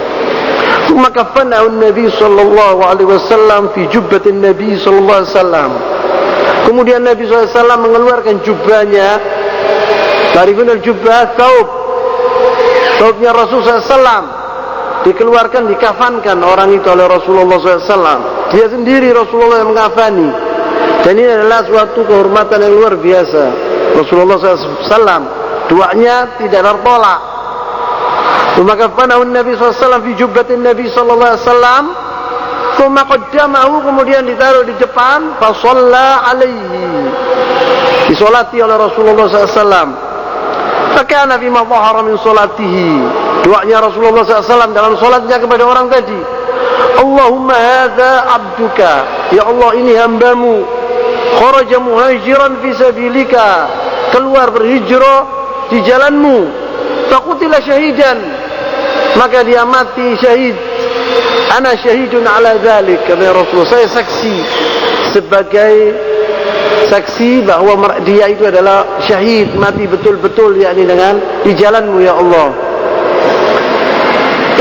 Maka kafanahu Nabi sallallahu alaihi wasallam fi jubbatin Nabi sallallahu alaihi wasallam. Kemudian Nabi SAW mengeluarkan jubahnya. Tarifun al-jubbah Taubnya Rasulullah SAW dikeluarkan, dikafankan orang itu oleh Rasulullah SAW. Dia sendiri Rasulullah yang mengafani. Dan ini adalah suatu kehormatan yang luar biasa. Rasulullah SAW doanya tidak tertolak. Maka kafanahu Nabi SAW fi jubbatin Nabi sallallahu alaihi wasallam. Tsumma qaddamahu, kemudian ditaruh di depan. Fa shalla alaihi, disolati oleh Rasulullah SAW. Fakana bima dhahara min salatihi, doanya Rasulullah SAW dalam salatnya kepada orang tadi. Allahumma hadza abduka, ya Allah ini hambamu. Kharaja muhajiran fi sabilika, keluar berhijrah di jalanmu. Faqutila syahidan, maka dia mati syahid. Ana syahidun ala dzalik, kata Rasulullah, saya saksi, sebagai saksi bahwa dia itu adalah syahid, mati betul-betul, yakni dengan di jalanmu ya Allah.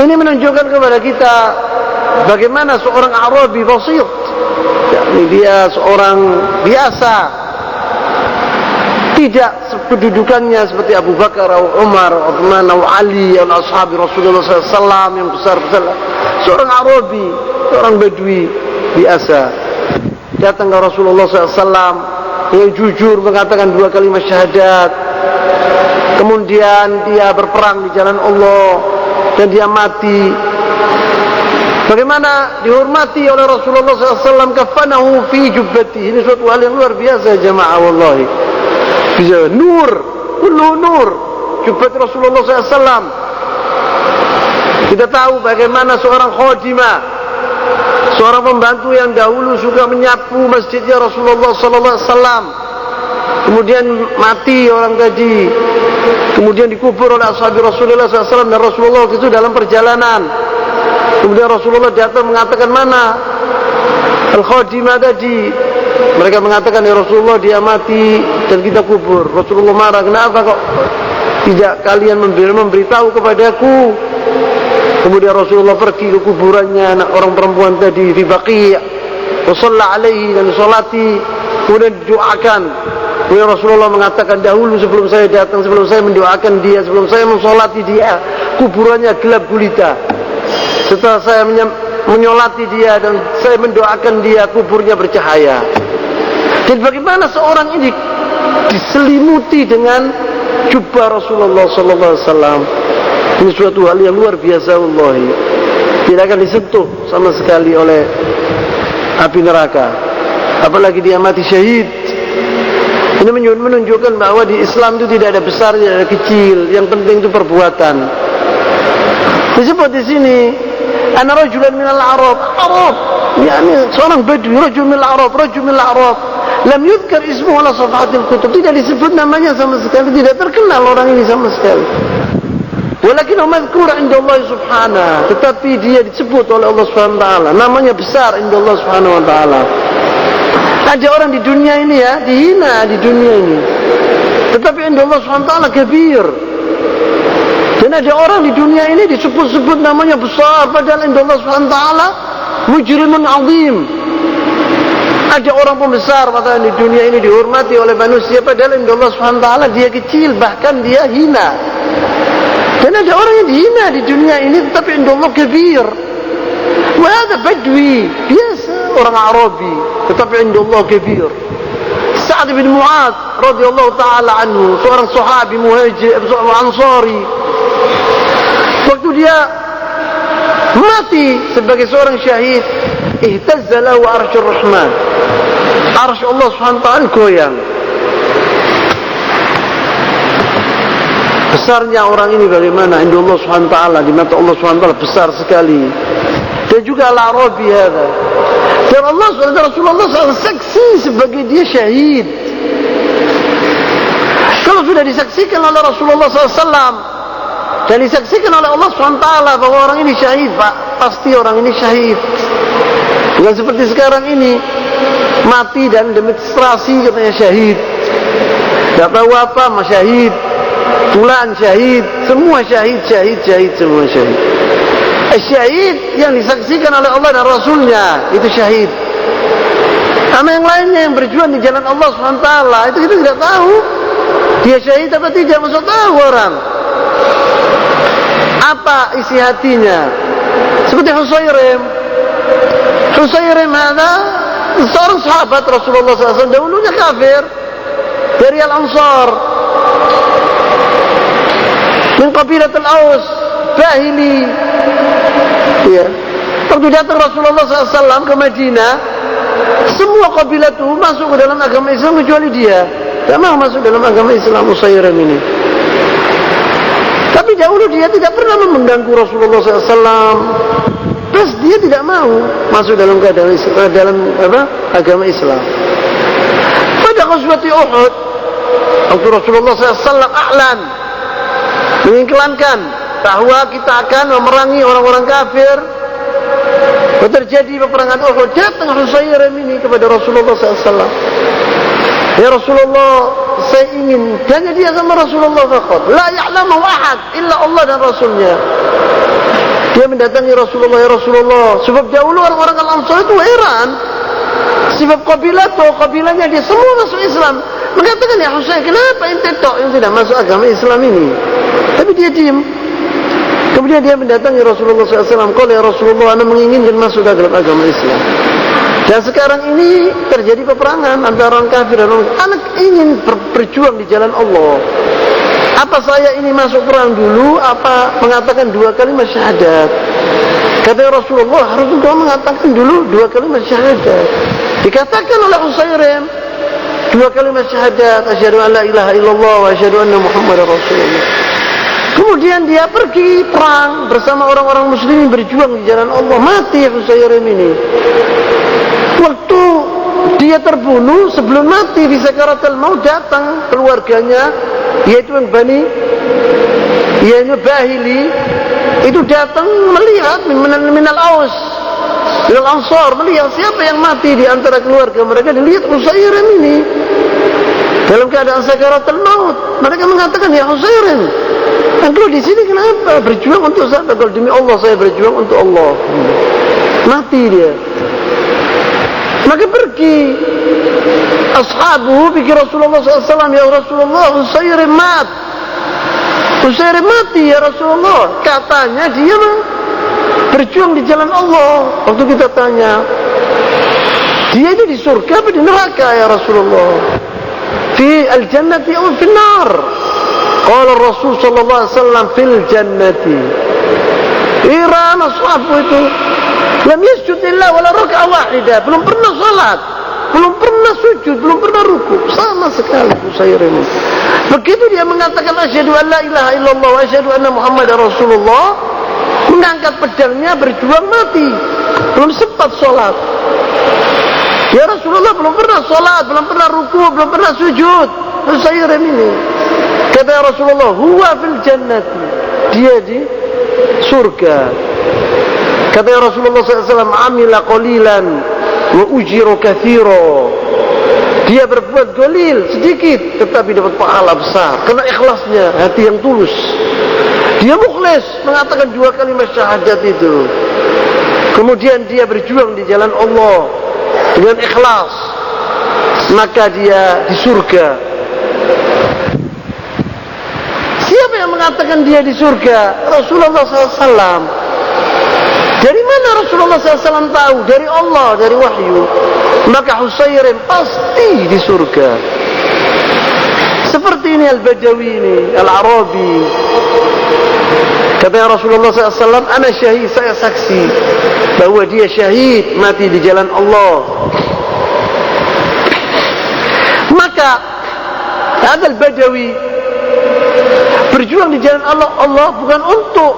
Ini menunjukkan kepada kita bagaimana seorang Arabi basit, yakni dia seorang biasa, tidak kedudukannya seperti Abu Bakar, Umar, Uthman, Ali, ashabi Rasulullah SAW yang besar-besar. Seorang Arabi, seorang Badui biasa, datang ke Rasulullah SAW yang jujur mengatakan 2 kalimat syahadat. Kemudian dia berperang di jalan Allah dan dia mati Bagaimana dihormati oleh Rasulullah SAW, kafanahu fi jubbati. Ini suatu hal yang luar biasa jamaah, wallahi. Bisa nur, kullu nur, jubbat Rasulullah SAW. Kita tahu bagaimana seorang khadimah, seorang pembantu yang dahulu suka menyapu masjidnya Rasulullah SAW, kemudian mati orang tadi, kemudian dikubur oleh ashabi Rasulullah SAW, dan Rasulullah itu dalam perjalanan. Kemudian Rasulullah datang mengatakan, mana al-khadimah tadi? Mereka mengatakan, ya Rasulullah, dia mati dan kita kubur. Rasulullah marah, kenapa kok tidak kalian memberitahu kepadaku? Kemudian Rasulullah pergi ke kuburannya orang perempuan tadi di Baqi', wa shalla alaihi, dan disolati, kemudian didoakan. Kemudian Rasulullah mengatakan, dahulu sebelum saya datang, sebelum saya mendoakan dia, sebelum saya mensolati dia, kuburannya gelap gulita. Setelah saya menyolati dia dan saya mendoakan dia, kuburnya bercahaya. Dan bagaimana seorang ini diselimuti dengan jubah Rasulullah SAW. Ini suatu hal yang luar biasa, wallahi. Tidak akan disentuh sama sekali oleh api neraka, apalagi dia mati syahid. Ini menunjukkan bahwa di Islam itu tidak ada besar, tidak ada kecil. Yang penting itu perbuatan. Disebut di sini, ana rajulan minal Arab, yakni seorang Badui, rajul minal Arab, lam yudhkar ismuhu ala safahatil kutub. Tidak disebut namanya sama sekali, tidak terkenal orang ini sama sekali. Walakinnahu madhkur 'inda Allah subhanahu, tetapi dia disebut oleh Allah Subhanahu wa taala, namanya besar 'inda Allah Subhanahu wa taala. Ada orang di dunia ini ya, dihina di dunia ini, tetapi 'inda Allah Subhanahu wa taala kabir. Dan ada orang di dunia ini disebut-sebut namanya besar, padahal 'inda Allah Subhanahu wa taala mujrimun 'azim. Ada orang pembesar padahal di dunia ini dihormati oleh manusia, padahal 'inda Allah Subhanahu wa taala dia kecil, bahkan dia hina. Dan ada orang yang dihina di dunia ini, tetapi 'inda Allah kabir. Wa hadha badwi, biasa orang Arabi, tetapi 'inda Allah kabir. Sa'ad bin Mu'adz radhiyallahu taala anhu, seorang sahabi muhajir, seorang Ansari. Waktu dia mati sebagai seorang syahid, ihtazza lahu arsyur rahman. Arsy Allah Subhanahu wa taala goyang. Besarnya orang ini bagaimana? Inda Allah Subhanahu wa taala, di mata Allah Subhanahu wa taala besar sekali. Dan juga al-Arabi hadza. Dan Allah SWT, Rasulullah SAW saksi sebagai dia syahid. Kalau sudah disaksikan oleh Rasulullah SAW dan disaksikan oleh Allah SWT bahwa orang ini syahid, Pak, pasti orang ini syahid. Bukan seperti sekarang ini, mati dan demonstrasi katanya syahid. Tidak tahu apa, syahid. Fulan syahid, semua syahid, semua syahid. Syahid yang disaksikan oleh Allah dan Rasulnya, itu syahid. Karena yang lainnya yang berjuang di jalan Allah SWT, itu kita tidak tahu dia syahid apa tidak, maksud tahu orang apa isi hatinya. Seperti Husayrim ada seorang sahabat Rasulullah SAW, dahulunya kafir, dari Al-Ansar, min qabilat al-Aus, Bahili. Ya. Waktu datang Rasulullah SAW ke Madinah, semua kabilah itu masuk ke dalam agama Islam kecuali dia. Tidak mau masuk dalam agama Islam, Husayrim ini. Tapi dahulu dia tidak pernah mengganggu Rasulullah SAW. Terus dia tidak mau masuk dalam agama Islam. Pada ghazwat Uhud, waktu Rasulullah SAW a'lan, mengiklankan bahwa kita akan memerangi orang-orang kafir, terjadi peperangan Uhud, datang Husayrim ini kepada Rasulullah SAW. Ya Rasulullah, saya ingin, hanya dia sama Rasulullah faqat, la ya'lamu ahad illa Allah dan Rasulnya. Dia mendatangi Rasulullah, ya Rasulullah, sebab dahulu orang-orang Al-Ansar itu heran, sebab kabilahnya dia semua masuk Islam. Mengatakan, ya Husain, kenapa ente tok yang tidak masuk agama Islam ini? Tapi dia diam. Kemudian dia mendatangi Rasulullah SAW. Kalau ya Rasulullah, anda menginginkan masuk dalam agama Islam. Dan sekarang ini terjadi peperangan antara orang kafir dan orang. Anak ingin berjuang di jalan Allah. Apa saya ini masuk perang dulu? Apa mengatakan 2 kalimat syahadat? Kata Rasulullah, harus engkau mengatakan dulu 2 kalimat syahadat. Dikatakan oleh Usairim 2 kalimat syahadat, asyhadu an la ilaha illallah wa asyhadu anna Muhammadar Rasulullah. Kemudian dia pergi perang bersama orang-orang muslimin, berjuang di jalan Allah. Mati Usairim ini. Waktu dia terbunuh, sebelum mati di sakaratul maut, datang keluarganya, yaitu yang Bani Bahili, itu datang melihat minal aus, minal ansar, melihat siapa yang mati di antara keluarga mereka. Dilihat Usairim ini dalam keadaan sakaratul maut. Mereka mengatakan, ya Usairim, engkau di sini kenapa? Berjuang untuk siapa? Kalau demi Allah saya berjuang untuk Allah. Mati dia. Maka pergi ashabu pikir Rasulullah SAW, ya Rasulullah, Usairim mati ya Rasulullah. Katanya dia berjuang di jalan Allah. Waktu kita tanya, dia itu di surga atau di neraka ya Rasulullah? Fi al-jannati atau fi nar? Qala Rasul sallallahu alaihi wasallam fil jannati. Iran ashabu itu lam yasjud illa wala raka'ah wahidah, belum pernah salat, belum pernah sujud, belum pernah ruku, sama sekali Usairim. Begitu dia mengatakan asyhadu an la ilaha illallah wa asyhadu anna Muhammadar Rasulullah, mengangkat pedangnya, berjuang, mati, belum sempat salat. Ya Rasulullah, belum pernah salat, belum pernah ruku, belum pernah sujud. Usairim ini. Kata Rasulullah, huwa fil jannati, dia di surga. Kata Rasulullah SAW, amila qalilan wa ujiru kathiro. Dia berbuat qalil, sedikit, tetapi dapat pahala besar. Karena ikhlasnya, hati yang tulus. Dia mukhlis, mengatakan 2 kalimat syahadat itu. Kemudian dia berjuang di jalan Allah dengan ikhlas, maka dia di surga. Siapa yang mengatakan dia di surga? Rasulullah SAW. Dari mana Rasulullah SAW tahu? Dari Allah, dari wahyu. Maka Usairim pasti di surga. Seperti ini Al-Badawi ini, Al-Arabi. Kata Rasulullah SAW, ana syahid, saya saksi bahwa dia syahid, mati di jalan Allah. Maka Al-Badawi berjuang di jalan Allah bukan untuk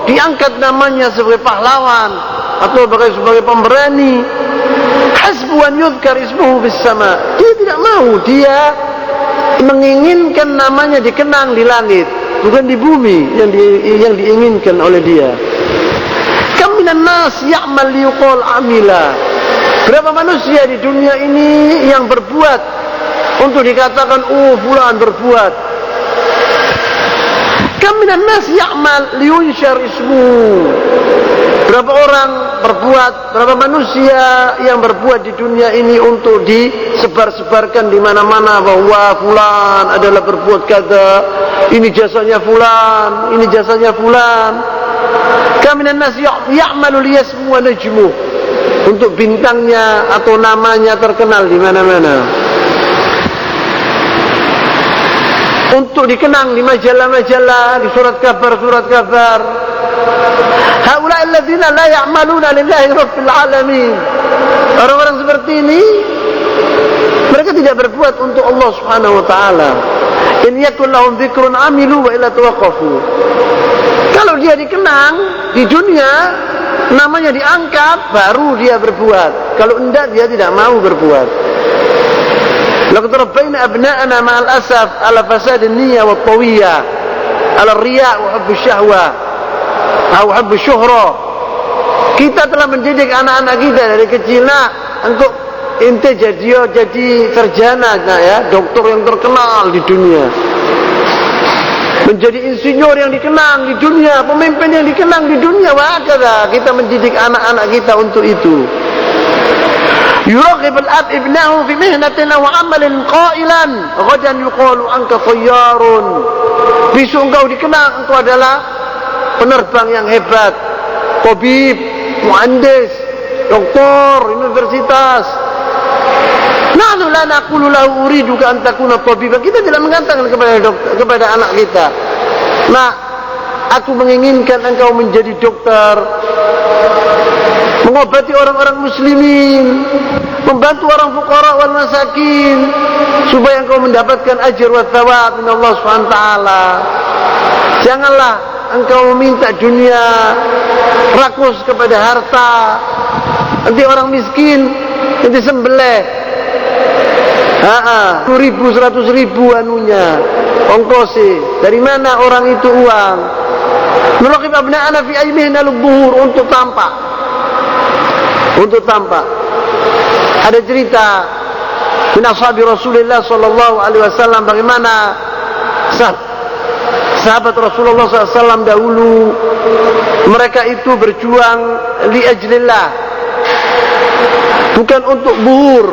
diangkat namanya sebagai pahlawan atau sebagai pemberani. Hasbu an yudhkar ismuhu bis sama. Dia tidak mau, dia menginginkan namanya dikenang di langit, bukan di bumi yang diinginkan oleh dia. Kam minan nas ya'mal liyuqal amila. Berapa manusia di dunia ini yang berbuat untuk dikatakan fulan berbuat. Kam minan nas ya'mal liyunshar ismu. Berapa orang berbuat, berapa manusia yang berbuat di dunia ini untuk disebar-sebarkan di mana-mana bahwa fulan adalah berbuat kata, ini jasanya fulan, ini jasanya fulan. Kam minan nas ya'malu liyasmu wa najmu, untuk bintangnya atau namanya terkenal di mana-mana, untuk dikenang di majalah-majalah, di surat kabar. Haula alladzina la ya'maluna lillahi rabbil alamin. Orang-orang seperti ini, mereka tidak berbuat untuk Allah Subhanahu wa taala. In yakun lahum dzikrun amilu wa illa tawaqqafu. Kalau dia dikenang di dunia, namanya diangkat, baru dia berbuat. Kalau enggak, dia tidak mau berbuat. Laqad rabbayna abna'ana ma'al asaf ala fasad an-niyyah wa at-tawiyah, ala ar-riya' wa hubb ash-shahwa, atau hubb ash-shuhra. Kita telah mendidik anak-anak kita dari kecil, nak, untuk ente jadi sarjana, nah ya, doktor yang terkenal di dunia, menjadi insinyur yang dikenang di dunia, pemimpin yang dikenang di dunia. Wahakala kita mendidik anak-anak kita untuk itu. Yuraqib al-ab ibnahu fi mihnatin wa amalin qailan ghadan yuqalu anka tayyarun. Besok engkau dikenang, engkau adalah penerbang yang hebat, tabib, muhandis, doktor universitas. Nahnu la naqulu lahu uriduka an takuna tabiban. Kita tidak mengatakan kepada anak kita, nah, aku menginginkan engkau menjadi dokter, mengobati orang-orang muslimin, membantu orang fuqara wal masakin, supaya engkau mendapatkan ajr wa thawab min Allah Subhanahu wa taala. Janganlah engkau meminta dunia, rakus kepada harta. Nanti orang miskin nanti sembelih 10.000, 100.000 anunya, ongkosnya. Dari mana orang itu uang? Nuraqib abna'ana fi aymihna al-dhuhur, untuk tampak. Untuk tampak. Ada cerita min ashabi Rasulullah sallallahu alaihi wasallam, bagaimana sahabat Rasulullah SAW dahulu, mereka itu berjuang li ajlillah, bukan untuk buhur.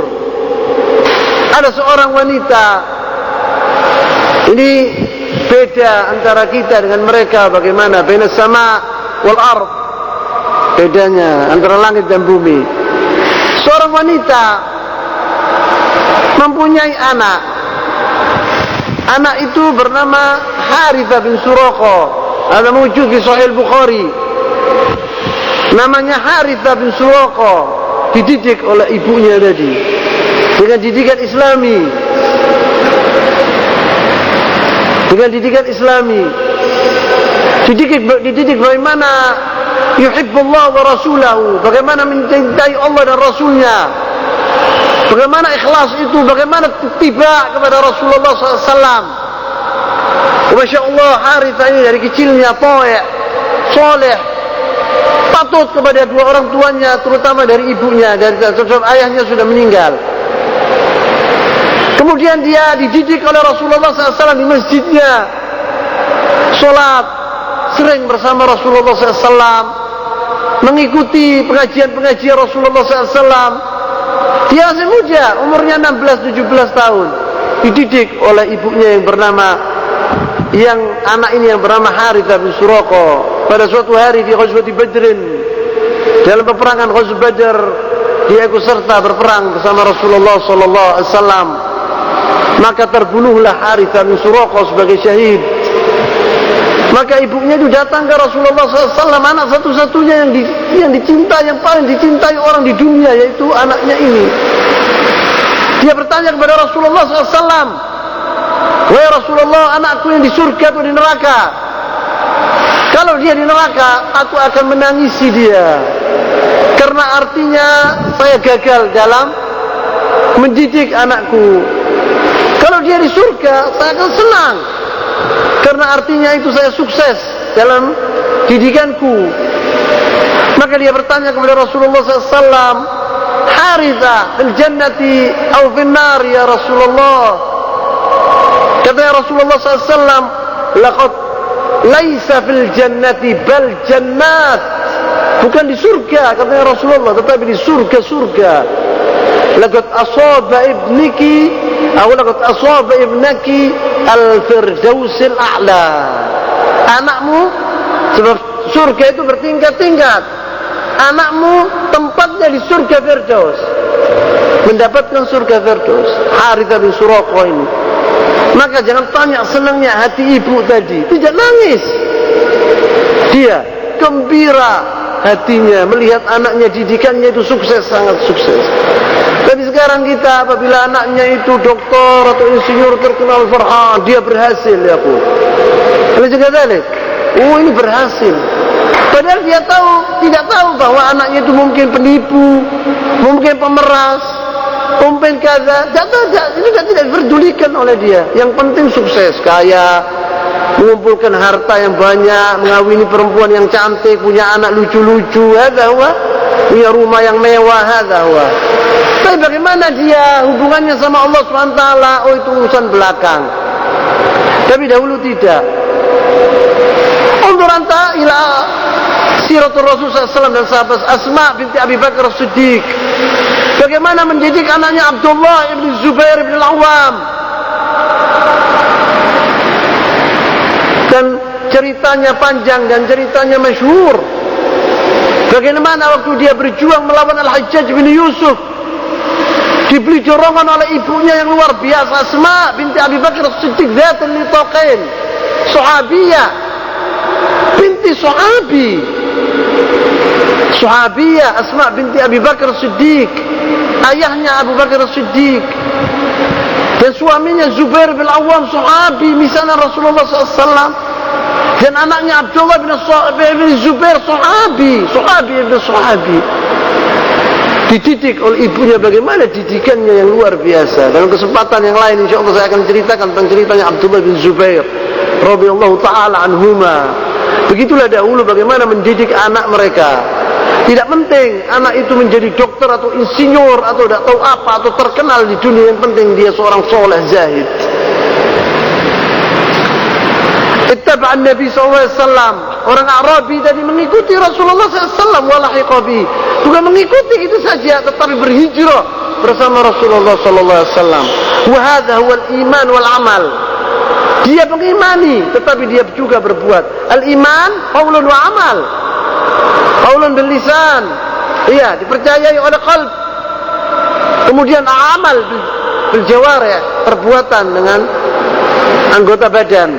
Ada seorang wanita, ini beda antara kita dengan mereka, bagaimana baina sama wal ard, bedanya antara langit dan bumi. Seorang wanita mempunyai anak. Anak itu bernama Harithah bin Suraqah. Ada wujud di Sahih Bukhari. Namanya Harithah bin Suraqah, dididik oleh ibunya tadi dengan didikan Islami. Dengan didikan Islami. Dididik bagaimana yuhibbullah wa rasulahu, bagaimana mencintai Allah dan Rasulnya, bagaimana ikhlas itu, bagaimana tiba kepada Rasulullah SAW. Masya Allah, Harithah ini dari kecilnya taat, soleh, patut kepada dua orang tuanya, terutama dari ibunya, dari sebab ayahnya sudah meninggal. Kemudian dia dididik oleh Rasulullah SAW di masjidnya, sholat sering bersama Rasulullah SAW, mengikuti pengajian-pengajian Rasulullah SAW. Dia masih muda, umurnya 16-17 tahun, dididik oleh ibunya yang anak ini yang bernama Harithah bin Suraqah. Pada suatu hari di Ghazwat Badrin, dalam peperangan Ghazwat Badr, dia ikut serta berperang bersama Rasulullah SAW. Maka terbunuhlah Harithah bin Suraqah sebagai syahid. Maka ibunya itu datang ke Rasulullah SAW, anak satu-satunya yang dicintai, yang paling dicintai orang di dunia, yaitu anaknya ini. Dia bertanya kepada Rasulullah SAW, wahai Rasulullah, anakku yang di surga atau di neraka? Kalau dia di neraka, aku akan menangisi dia, karena artinya saya gagal dalam mendidik anakku. Kalau dia di surga, saya akan senang, karena artinya itu saya sukses dalam didikanku. Maka dia bertanya kepada Rasulullah SAW, Harithah fil jannati atau fil nar ya Rasulullah? Kata Rasulullah SAW, laqad laisa fil jannati bal jannat. Bukan di surga, kata Rasulullah, tetapi di surga-surga. Laqad asaba ibniki atau laqad asaba ibnaki al-firdausil a'la. Anakmu, sebab surga itu bertingkat-tingkat, anakmu tempatnya di surga Firdaus, mendapatkan surga Firdaus. Harithah bin Suraqah ini. Maka jangan tanya senangnya hati ibu tadi, tidak nangis, dia gembira hatinya melihat anaknya, didikannya itu sukses, sangat sukses. Tapi sekarang kita apabila anaknya itu doktor atau insinyur terkenal, farhan, dia berhasil, ya aku. Kalau juga balik, oh ini berhasil. Padahal dia tidak tahu bahwa anaknya itu mungkin penipu, mungkin pemeras, mungkin kaza. Ini tidak diperdulikan oleh dia. Yang penting sukses, kaya, mengumpulkan harta yang banyak, mengawini perempuan yang cantik, punya anak lucu-lucu, hadza huwa, punya rumah yang mewah, hadza huwa. Tapi bagaimana dia hubungannya sama Allah SWT? Oh, itu urusan belakang. Tapi dahulu tidak. Undur anta ila siratul Rasul SAW dan sahabat Asma binti Abi Bakar As-Siddiq. Bagaimana mendidik anaknya Abdullah ibn Zubair ibn Al-Awwam. Dan ceritanya panjang dan ceritanya masyhur. Bagaimana waktu dia berjuang melawan Al-Hajjaj bin Yusuf, diberi dorongan oleh ibunya yang luar biasa, Asma binti Abi Bakar As-Siddiq Zatul Nitaqain, sahabiyah, binti sahabi, Sahabiyah Asma binti Abi Bakar Siddiq, ayahnya Abu Bakar Siddiq, dan suaminya Zubair bin Awam, sahabi misalnya Rasulullah SAW, dan anaknya Abdullah bin Zubair, sahabi ibn sahabi, dididik oleh ibunya. Bagaimana didikannya yang luar biasa. Dalam kesempatan yang lain insyaallah saya akan ceritakan tentang ceritanya Abdullah bin Zubair radhiyallahu taala anhuma. Begitulah dahulu bagaimana mendidik anak mereka. Tidak penting anak itu menjadi dokter atau insinyur atau tidak tahu apa atau terkenal di dunia, yang penting dia seorang soleh zahid. Ittaba'an Nabi SAW. Orang Arabi tadi mengikuti Rasulullah SAW, walahiqa bi, bukan mengikuti itu saja, tetapi berhijrah bersama Rasulullah SAW. Wa hadha huwal iman wal amal. Dia mengimani, tetapi dia juga berbuat. Al-iman qaulun wa amal. Qaulun bil lisan, iya, dipercayai oleh qalb. Kemudian amal bil jawarih, perbuatan dengan anggota badan.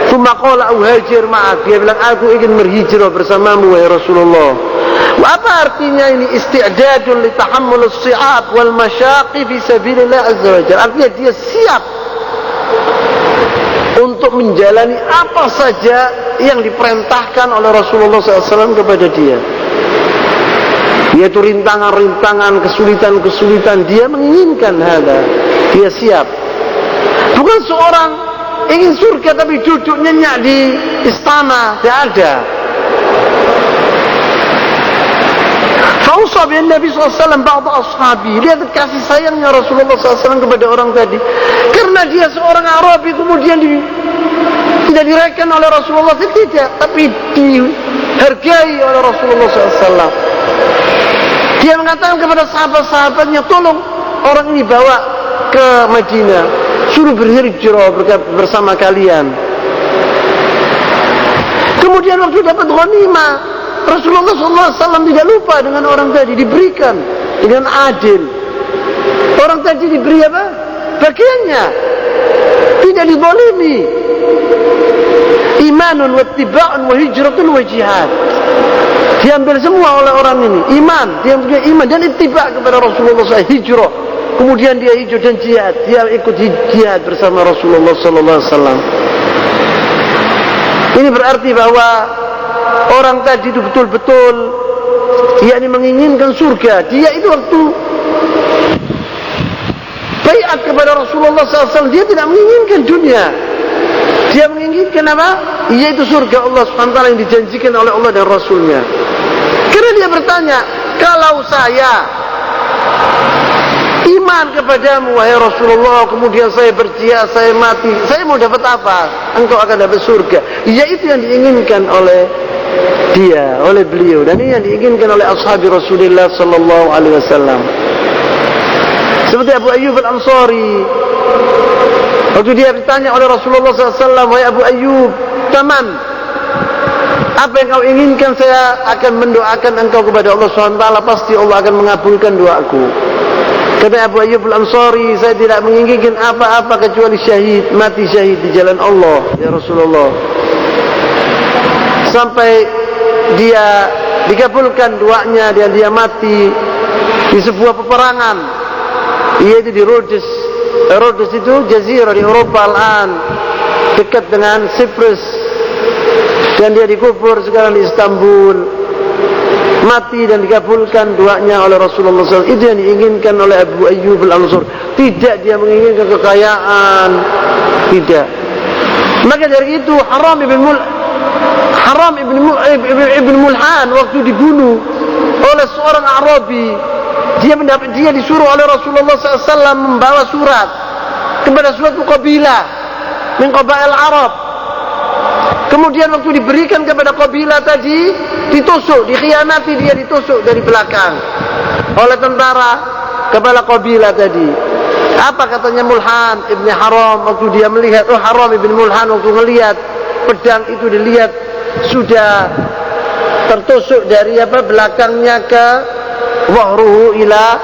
Tsumma qala uhajir ma'ak, dia bilang aku ingin berhijrah bersamamu wahai Rasulullah. Apa artinya ini? Isti'dadun li tahammul as-si'ab wal masyaqi fi sabilillah azza wa jalla. Artinya dia siap untuk menjalani apa saja yang diperintahkan oleh Rasulullah SAW kepada dia, yaitu rintangan-rintangan, kesulitan-kesulitan. Dia menginginkan hal, dia siap. Bukan seorang ingin surga tapi duduk nyenyak di istana, tidak ada. Fausa bin Nabi SAW ba'da ashabi. Lihat kasih sayangnya Rasulullah SAW kepada orang tadi. Karena dia seorang Arabi kemudian tidak direken oleh Rasulullah, tidak, tapi dihargai oleh Rasulullah SAW. Dia mengatakan kepada sahabat-sahabatnya, tolong orang ini bawa ke Madinah, suruh berhijrah bersama kalian. Kemudian waktu dapat ghanimah, Rasulullah SAW tidak lupa dengan orang tadi, diberikan dengan adil. Orang tadi diberi apa? Bagiannya, tidak dizalimi. Imanun wa ittiba'un wa hijratun wa jihad. Diambil semua oleh orang ini. Iman, dia punya iman dan ittiba' kepada Rasulullah SAW, hijrah. Kemudian dia hijrah dan jihad. Dia ikut jihad bersama Rasulullah SAW. Ini berarti bahwa orang tadi itu betul-betul yakni menginginkan surga. Dia itu waktu baiat kepada Rasulullah SAW, dia tidak menginginkan dunia. Dia menginginkan apa? Yaitu surga Allah SWT yang dijanjikan oleh Allah dan Rasulnya. Karena dia bertanya, kalau saya iman kepadamu wahai Rasulullah, kemudian saya berjihad, saya mati, saya mau dapat apa? Engkau akan dapat surga. Yaitu yang diinginkan oleh dia, oleh beliau, dan ini yang diinginkan oleh ashabi Rasulullah sallallahu alaihi wasallam. Seperti Abu Ayyub Al-Ansari, waktu dia ditanya oleh Rasulullah SAW, wahai Abu Ayyub, taman, apa yang kau inginkan? Saya akan mendoakan engkau kepada Allah SWT, pasti Allah akan mengabulkan doaku. Kata Abu Ayyub Al-Ansari, saya tidak menginginkan apa-apa kecuali syahid, mati syahid di jalan Allah ya Rasulullah. Sampai dia dikabulkan doanya dan dia mati di sebuah peperangan, yaitu di Rhodes. Rhodes itu jazirah di Eropa al-an, dekat dengan Cyprus, dan dia dikubur sekarang di Istanbul. Mati dan dikabulkan doanya oleh Rasulullah SAW. Itu yang diinginkan oleh Abu Ayyub Al-Ansari. Tidak dia menginginkan kekayaan, tidak. Maka dari itu Haram ibn Mulhan waktu dibunuh oleh seorang Arabi, dia disuruh oleh Rasulullah SAW membawa surat kepada suatu kabilah min qabail Arab. Kemudian waktu diberikan kepada kabilah tadi, ditusuk, dikhianati, dia ditusuk dari belakang oleh tentara kepala kabilah tadi. Apa katanya Mulhan ibn Haram waktu dia melihat, Haram ibn Mulhan waktu melihat pedang itu, dilihat sudah tertusuk dari belakangnya ke wahruhu ila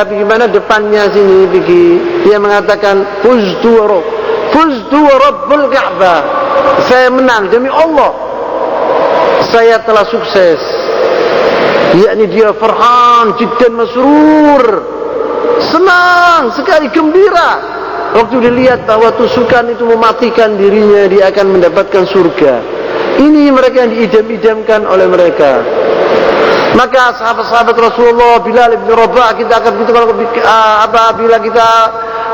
bagaimana depannya sini begini. Dia mengatakan fuztu wa rabbul Ka'bah, saya menang demi Allah, saya telah sukses, yakni dia farhan jiddan masrur, senang sekali, gembira waktu dilihat bahwa tusukan itu mematikan dirinya, dia akan mendapatkan surga. Ini mereka yang diidam-idamkan oleh mereka. Maka sahabat-sahabat Rasulullah, Bilal bin Rabah, kita akan apabila kita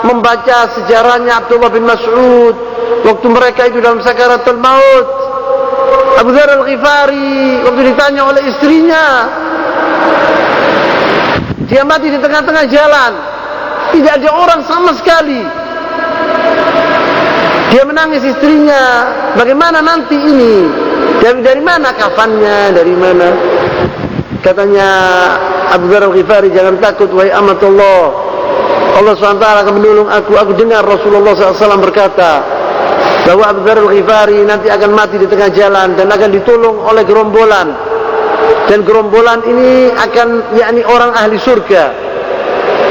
membaca sejarahnya Abdullah bin Mas'ud waktu mereka itu dalam sakaratul maut, Abu Dzar Al-Ghifari waktu ditanya oleh istrinya, dia mati di tengah-tengah jalan, tidak ada orang sama sekali. Dia menangis istrinya, bagaimana nanti ini? Dari mana kafannya? Dari mana? Katanya Abu Dzar Al-Ghifari, jangan takut wahai amatullah, Allah SWT akan menolong aku. Aku dengar Rasulullah SAW berkata bahwa Abu Dzar Al-Ghifari nanti akan mati di tengah jalan dan akan ditolong oleh gerombolan, dan gerombolan ini akan yakni orang ahli surga.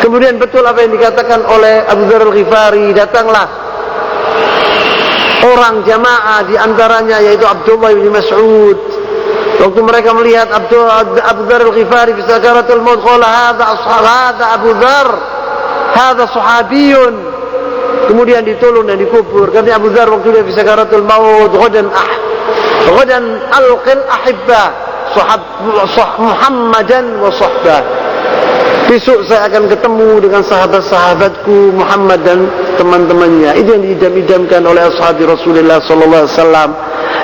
Kemudian betul apa yang dikatakan oleh Abu Dzar Al-Ghifari, datanglah orang jamaah di antaranya yaitu Abdullah bin Mas'ud. Waktu mereka melihat Abu Dzar Al-Ghifari fi sakaratul maut, qala hadza Abu Dzar, hadza sahabiyun. Kemudian ditolong dan dikubur. Karena Abu Dzar waktu dia fi sakaratul maut, ghadan alqil ahibba Muhammadan wa sahbah. Besok saya akan ketemu dengan sahabat-sahabatku Muhammad dan teman-temannya. Itu yang diidam-idamkan oleh ashabi Rasulullah sallallahu alaihi wasallam.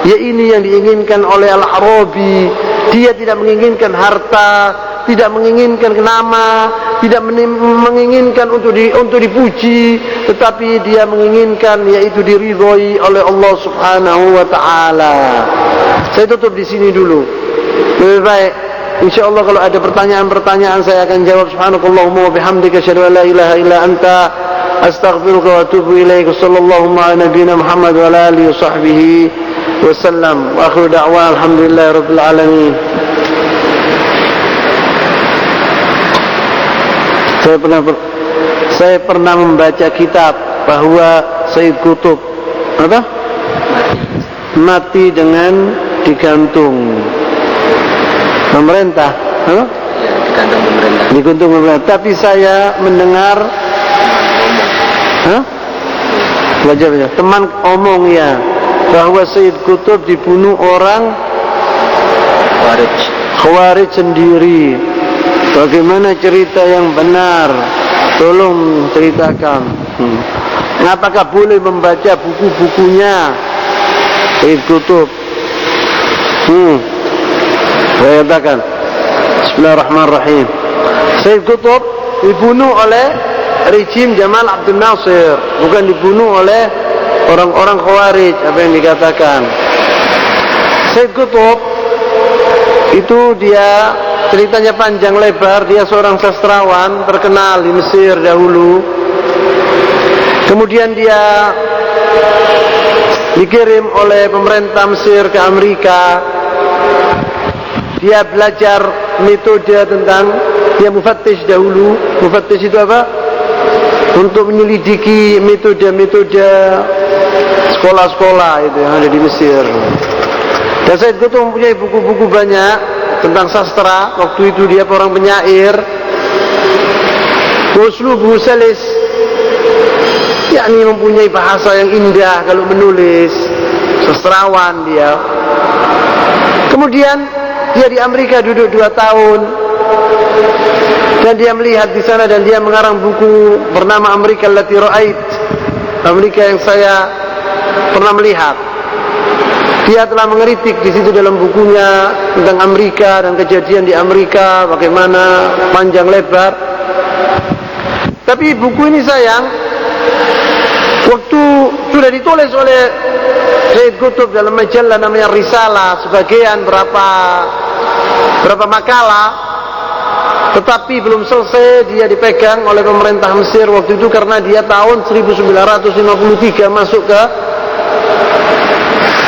Ya, ini yang diinginkan oleh Al-Arabi. Dia tidak menginginkan harta, tidak menginginkan nama, tidak menginginkan untuk dipuji, tetapi dia menginginkan yaitu diridhoi oleh Allah Subhanahu wa taala. Saya tutup di sini dulu. Lebih baik insyaallah kalau ada pertanyaan-pertanyaan saya akan jawab. Subhanakallahumma wa bihamdika asyhadu an la ilaha illa anta astaghfiruka wa atubu ilaik. Sallallahu ala nabiyyina Muhammad wa ala alihi wa sahbihi wasallam. Wa akhiru da'wana alhamdulillahi rabbil alamin. Saya pernah membaca kitab bahwa Sayyid Qutb mati dengan digantung pemerintah. Digantung pemerintah. Tapi saya mendengar baca teman omong ya bahwa Sayyid Qutb dibunuh orang Khawarij sendiri. Bagaimana cerita yang benar? Tolong ceritakan. Apakah boleh membaca buku-bukunya Sayyid Qutb? Saya katakan Bismillahirrahmanirrahim. Sayyid Qutb dibunuh oleh rejim Jamal Abdul Nasir, bukan dibunuh oleh orang-orang Khawarij. Apa yang dikatakan Sayyid Qutb itu, dia ceritanya panjang lebar. Dia seorang sastrawan terkenal di Mesir dahulu. Kemudian dia dikirim oleh pemerintah Mesir ke Amerika. Dia belajar metode tentang, dia mufattish dahulu. Mufattish itu apa? Untuk menyelidiki metode-metode sekolah-sekolah itu yang ada di Mesir. Dan Sayyid Qutb mempunyai buku-buku banyak tentang sastra. Waktu itu dia orang penyair. Uslubuhu salis, yakni mempunyai bahasa yang indah kalau menulis. Sastrawan dia. Kemudian dia di Amerika duduk 2 tahun. Dan dia melihat di sana dan dia mengarang buku bernama Amerika Allati Ra'ait, Amerika yang saya pernah melihat. Dia telah mengeritik di situ dalam bukunya tentang Amerika dan kejadian di Amerika, bagaimana panjang lebar. Tapi buku ini sayang, waktu sudah ditulis oleh Sayyid Qutb dalam majalah namanya Risalah, sebagian berapa makalah, tetapi belum selesai. Dia dipegang oleh pemerintah Mesir waktu itu karena dia tahun 1953 masuk ke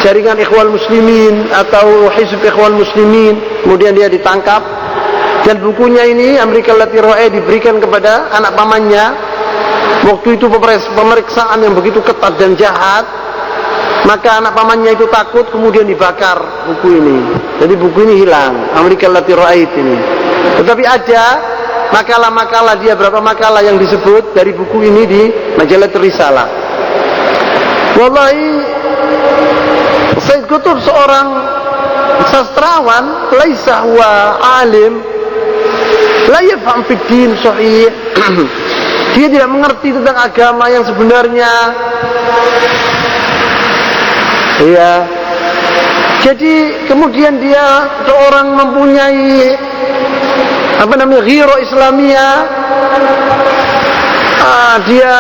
jaringan Ikhwan Muslimin atau Hizb Ikhwan Muslimin. Kemudian dia ditangkap, dan bukunya ini Amerika Allati Ra'ait diberikan kepada anak pamannya. Waktu itu pemeriksaan yang begitu ketat dan jahat. Maka anak pamannya itu takut, kemudian dibakar buku ini. Jadi buku ini hilang. Amerika Lati Ra'ait ini. Tetapi ada makalah-makalah dia, berapa makalah yang disebut dari buku ini di majalah Risalah. Wallahi, Said Qutb seorang sastrawan, laisa huwa alim, la yafham fid din sahih. Dia tidak mengerti tentang agama yang sebenarnya. Ya. Jadi kemudian dia seorang mempunyai ghiro Islamiyah. Dia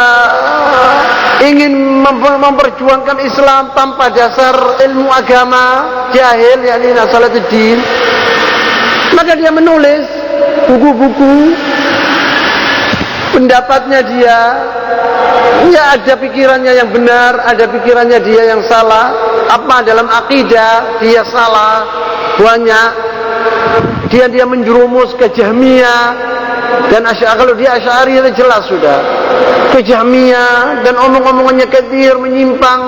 ingin memperjuangkan Islam tanpa dasar ilmu agama, jahil, yakni nasalatuddin. Maka dia menulis buku-buku pendapatnya dia. Ya, ada pikirannya yang benar, ada pikirannya dia yang salah. Apa dalam akidah dia salah banyak. Dia menjerumus ke Jahmiyah dan kalau dia Asy'ari itu jelas sudah. Ke Jahmiyah dan omong-omongannya katsir, menyimpang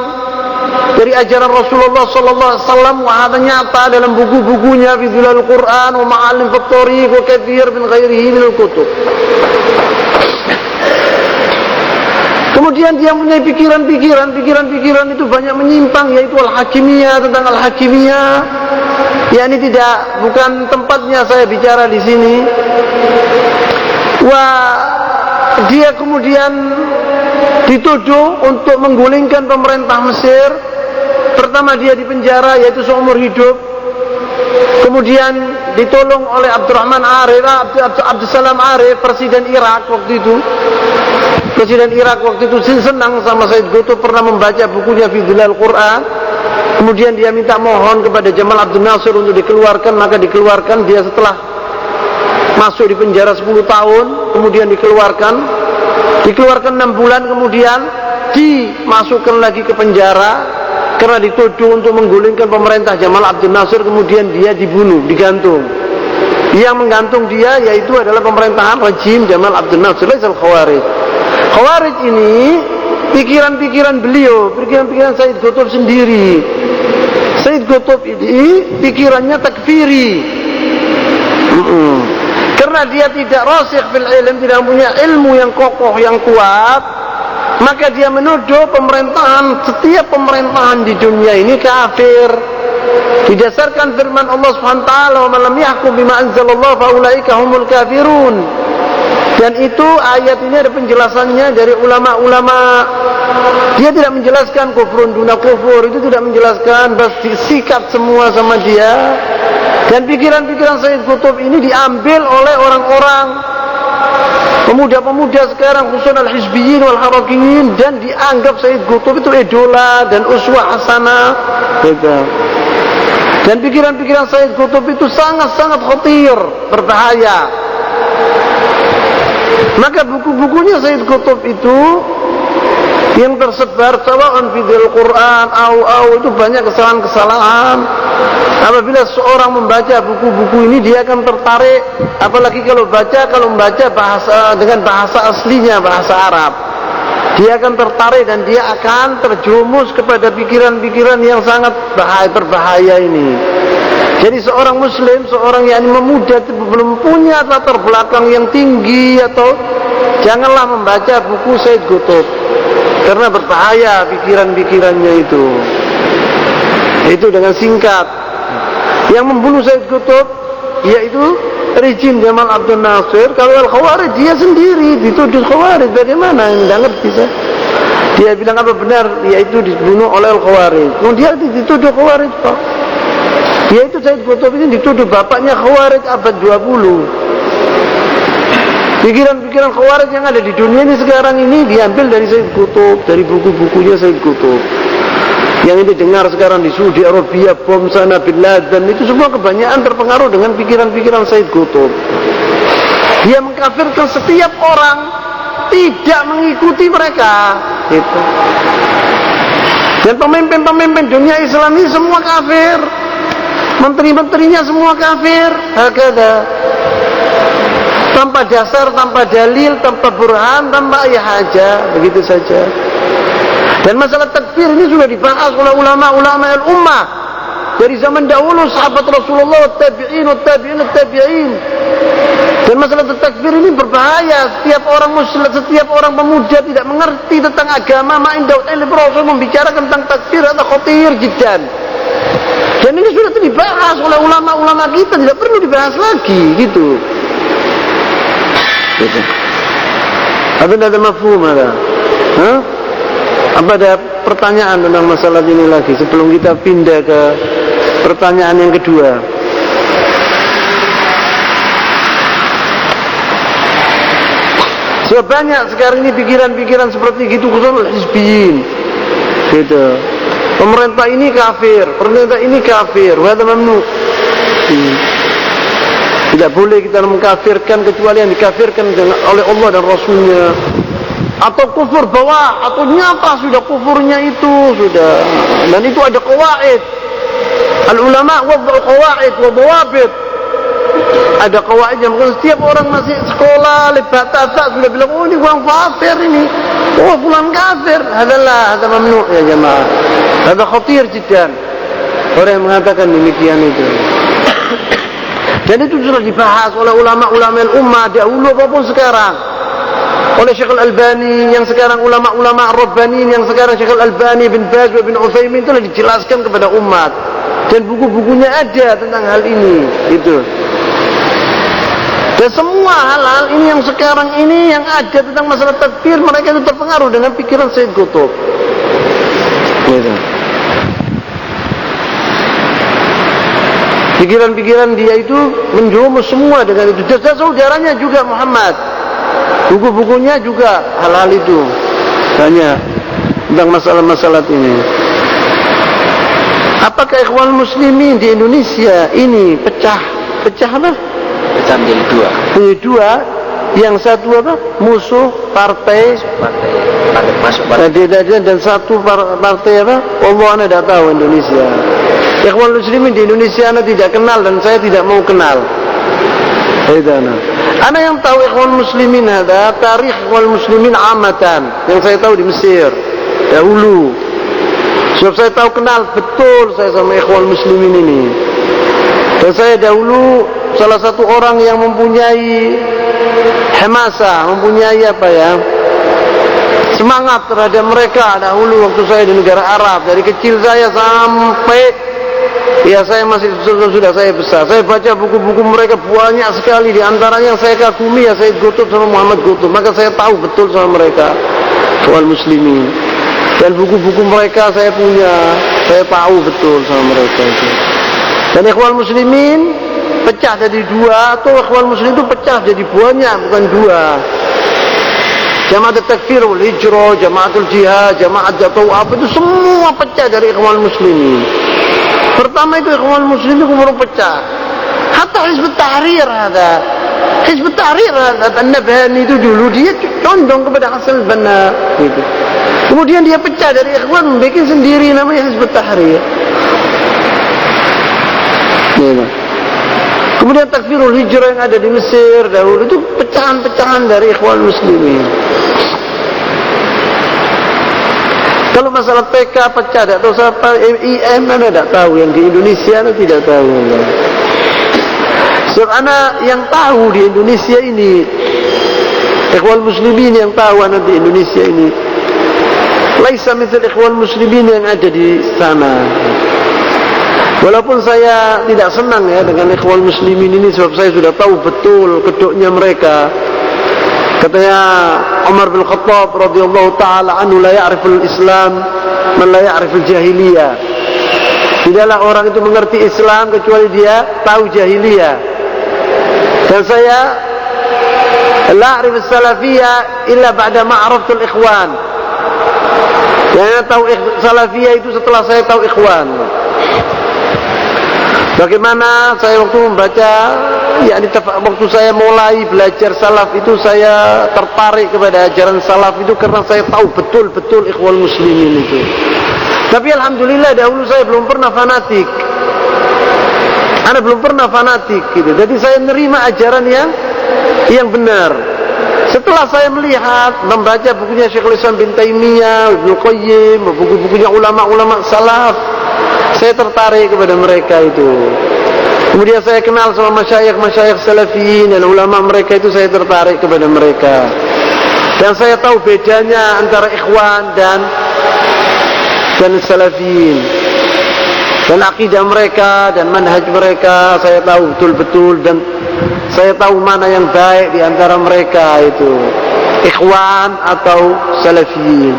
dari ajaran Rasulullah sallallahu alaihi wasallam. Wahada nyata dalam buku-bukunya fi Dhilal Quran wa Ma'alim fi Thariq wa katsir min ghairihi min al-kutub. Kemudian dia punya pikiran itu banyak menyimpang, yaitu Al-Hakimiyah, tentang Al-Hakimiyah. Ya, ini bukan tempatnya saya bicara di sini. Dia kemudian dituduh untuk menggulingkan pemerintah Mesir. Pertama dia dipenjara, yaitu seumur hidup. Kemudian ditolong oleh Abdurrahman Arif, Abdussalam Arif, presiden Irak waktu itu. Presiden Irak waktu itu senang sama Said Qutb, pernah membaca bukunya fi Dhilal Quran. Kemudian dia minta mohon kepada Jamal Abdul Nasir untuk dikeluarkan, maka dikeluarkan. Dia setelah masuk di penjara 10 tahun, kemudian dikeluarkan 6 bulan, kemudian dimasukkan lagi ke penjara karena dituduh untuk menggulingkan pemerintah Jamal Abdul Nasir. Kemudian dia dibunuh, digantung. Yang menggantung dia yaitu adalah pemerintahan rejim Jamal Abdul Nasir, Al-Khawarij. Khawarij ini pikiran-pikiran beliau, pikiran-pikiran Said Qutb sendiri. Said Qutb ini pikirannya takfiri. Karena dia tidak rasikh fil ilm, tidak punya ilmu yang kokoh, yang kuat, maka dia menuduh setiap pemerintahan di dunia ini kafir. Didasarkan firman Allah Subhanahu wa taala, "Wa man lam yahkum bima anzalallahu fa ulaika humul kafirun." Dan itu ayat ini ada penjelasannya dari ulama-ulama. Dia tidak menjelaskan kufrun duna kufur, itu tidak menjelaskan, bas disikat semua sama dia. Dan pikiran-pikiran Said Qutb ini diambil oleh orang-orang pemuda-pemuda sekarang, khususnya al-hizbiyyin wal harakiyin, dan dianggap Said Qutb itu idola dan uswah hasanah. Dan pikiran-pikiran Said Qutb itu sangat-sangat khatir, berbahaya. Maka buku-bukunya Said Qutb itu yang tersebar sawa'un fi Dhilal Quran itu banyak kesalahan-kesalahan. Apabila seorang membaca buku-buku ini, dia akan tertarik, apalagi kalau membaca dengan bahasa aslinya, bahasa Arab. Dia akan tertarik dan dia akan terjerumus kepada pikiran-pikiran yang sangat berbahaya ini. Jadi seorang muslim, seorang yang memuda, belum punya latar belakang yang tinggi, atau janganlah membaca buku Said Qutb, karena berbahaya pikiran-pikirannya itu. Itu dengan singkat, yang membunuh Said Qutb yaitu rejim Jamal Abdul Nasir. Kalau Al-Khawarij, dia sendiri dituduh Khawarij. Bagaimana? Tidak ngerti saya. Dia bilang apa benar, yaitu dibunuh oleh Al-Khawarij. Kemudian dituduh Khawarij kok. Yaitu Said Qutb ini dituduh bapaknya Khawarij abad 20. Pikiran-pikiran Khawarij yang ada di dunia ini sekarang ini diambil dari Said Qutb, dari buku-bukunya Said Qutb. Yang ini dengar sekarang di Saudi Arabia, bom sana, Bin Laden, itu semua kebanyakan terpengaruh dengan pikiran-pikiran Said Qutb. Dia mengkafirkan setiap orang, tidak mengikuti mereka. Gitu. Dan pemimpin-pemimpin dunia Islam ini semua kafir. Menteri-menterinya semua kafir. Hakada. Tanpa dasar, tanpa dalil, tanpa burhan, tanpa ayah aja, begitu saja. Dan masalah takfir ini sudah dibahas oleh ulama-ulama al-ummah dari zaman dahulu, sahabat Rasulullah, tabi'in, tabi'in. Dan masalah takfir ini berbahaya. Setiap orang muslim, setiap orang pemuda tidak mengerti tentang agama, ma'indahu ilm Rasul membicarakan tentang takfir atau khatir jiddan. Dan ini sudah dibahas oleh ulama-ulama kita, tidak perlu dibahas lagi, gitu. Ada mafhum ada? Apa ada pertanyaan tentang masalah ini lagi sebelum kita pindah ke pertanyaan yang kedua? Sebab banyak sekarang ini pikiran-pikiran seperti gitu, khususnya hizbiyin, gitu. Pemerintah ini kafir, pemerintah ini kafir, wahada mamnu. Tidak boleh kita mengkafirkan kecuali yang dikafirkan oleh Allah dan Rasulnya. Atau kufur bawah, atau nyata sudah kufurnya itu sudah. Dan itu ada qawaid. Al-ulama wada'u qawaid wa dawabit. Ada qawaid yang setiap orang masih sekolah lebat tasak sudah bilang, oh ini orang kafir ini. Oh fulan kafir. Hadalah, hada mamnu ya jemaah. Hada khatir jiddan. Orang yang mengatakan demikian itu. Dan itu sudah dibahas oleh ulama-ulama al-ummah dahulu maupun sekarang. Oleh Syekh Al-Albani, yang sekarang ulama-ulama Ar-Rabbani, yang sekarang Syekh Al-Albani, bin Baz, bin Utsaimin, telah dijelaskan kepada umat. Dan buku-bukunya ada tentang hal ini. Itu. Dan semua hal-hal ini yang sekarang ini yang ada tentang masalah takfir, mereka itu terpengaruh dengan pikiran Sayyid Qutb. Gitu. Pikiran-pikiran dia itu menjumus semua dengan itu. Dan saudaranya juga Muhammad. Buku-bukunya juga hal-hal itu banyak tentang masalah-masalah ini. Apakah ikhwan muslimin di Indonesia ini pecah apa? Pecah menjadi dua. Menjadi dua. Yang satu apa? Musuh partai masuk partai. Dan satu partai apa? Allah anda tidak tahu Indonesia. Ikhwan muslimin di Indonesia anda tidak kenal dan saya tidak mau kenal. Ana yang tahu ikhwan muslimin ada tarikh ikhwan muslimin amatan yang saya tahu di Mesir dahulu. Sebab saya tahu kenal betul saya sama ikhwan muslimin ini. Dan saya dahulu salah satu orang yang mempunyai hamasa, mempunyai apa ya? Semangat terhadap mereka dahulu waktu saya di negara Arab. Dari kecil saya sampai ya saya masih sudah saya besar. Saya baca buku-buku mereka banyak sekali. Di antaranya yang saya kagumi ya Sayyid Qutb sama Muhammad Qutb. Maka saya tahu betul sama mereka soal muslimin. Dan buku-buku mereka saya punya. Saya tahu betul sama mereka itu. Dan ikhwan muslimin pecah jadi dua. Atau ikhwan muslimin itu pecah jadi banyak, bukan dua. Jamaat takfir wal hijrah, jamaatul jihad, jamaat jatawaf itu semua pecah dari ikhwan muslimin. Pertama itu ikhwan muslimin kumur pecah. Hatta Hizb Tahrir ada. Hizb Tahrir ada. An-Nabhani itu dulu dia condong kepada Hasan al-Banna gitu. Kemudian dia pecah dari ikhwan, bikin sendiri namanya Hizb Tahrir. Gitu. Kemudian takfirul hijrah yang ada di Mesir dahulu itu pecahan-pecahan dari ikhwan muslimin. Kalau masalah PK pecah, tidak tahu siapa, IM anda tidak tahu, yang di Indonesia anda tidak tahu. Sebab anda yang tahu di Indonesia ini, ikhwan muslimin yang tahu anda di Indonesia ini, laisa misal ikhwan muslimin yang ada di sana. Walaupun saya tidak senang ya dengan ikhwan muslimin ini, sebab saya sudah tahu betul kedoknya mereka. Katanya Umar bin Khattab radhiyallahu taala anhu, la ya'riful Islam man la ya'riful jahiliyah. Tidaklah orang itu mengerti Islam kecuali dia tahu jahiliyah. Dan saya la a'rifus salafiyah illa ba'da ma 'araftul ikhwan. Saya tahu salafiyah itu setelah saya tahu ikhwan. Bagaimana saya waktu membaca, waktu saya mulai belajar salaf itu saya tertarik kepada ajaran salaf itu karena saya tahu betul-betul ikhwan muslimin itu. Tapi alhamdulillah dahulu saya belum pernah fanatik. Ana belum pernah fanatik gitu. Jadi saya menerima ajaran yang benar. Setelah saya melihat, membaca bukunya Syekhul Islam bin Taimiyah, Ibnu Qayyim, buku-bukunya ulama-ulama salaf, saya tertarik kepada mereka itu. Kemudian saya kenal sama masyayikh salafiyin dan ulama mereka itu, saya tertarik kepada mereka. Dan saya tahu bedanya antara ikhwan dan salafiyin. Dan akidah mereka dan manhaj mereka saya tahu betul-betul, dan saya tahu mana yang baik di antara mereka itu, ikhwan atau salafiyin.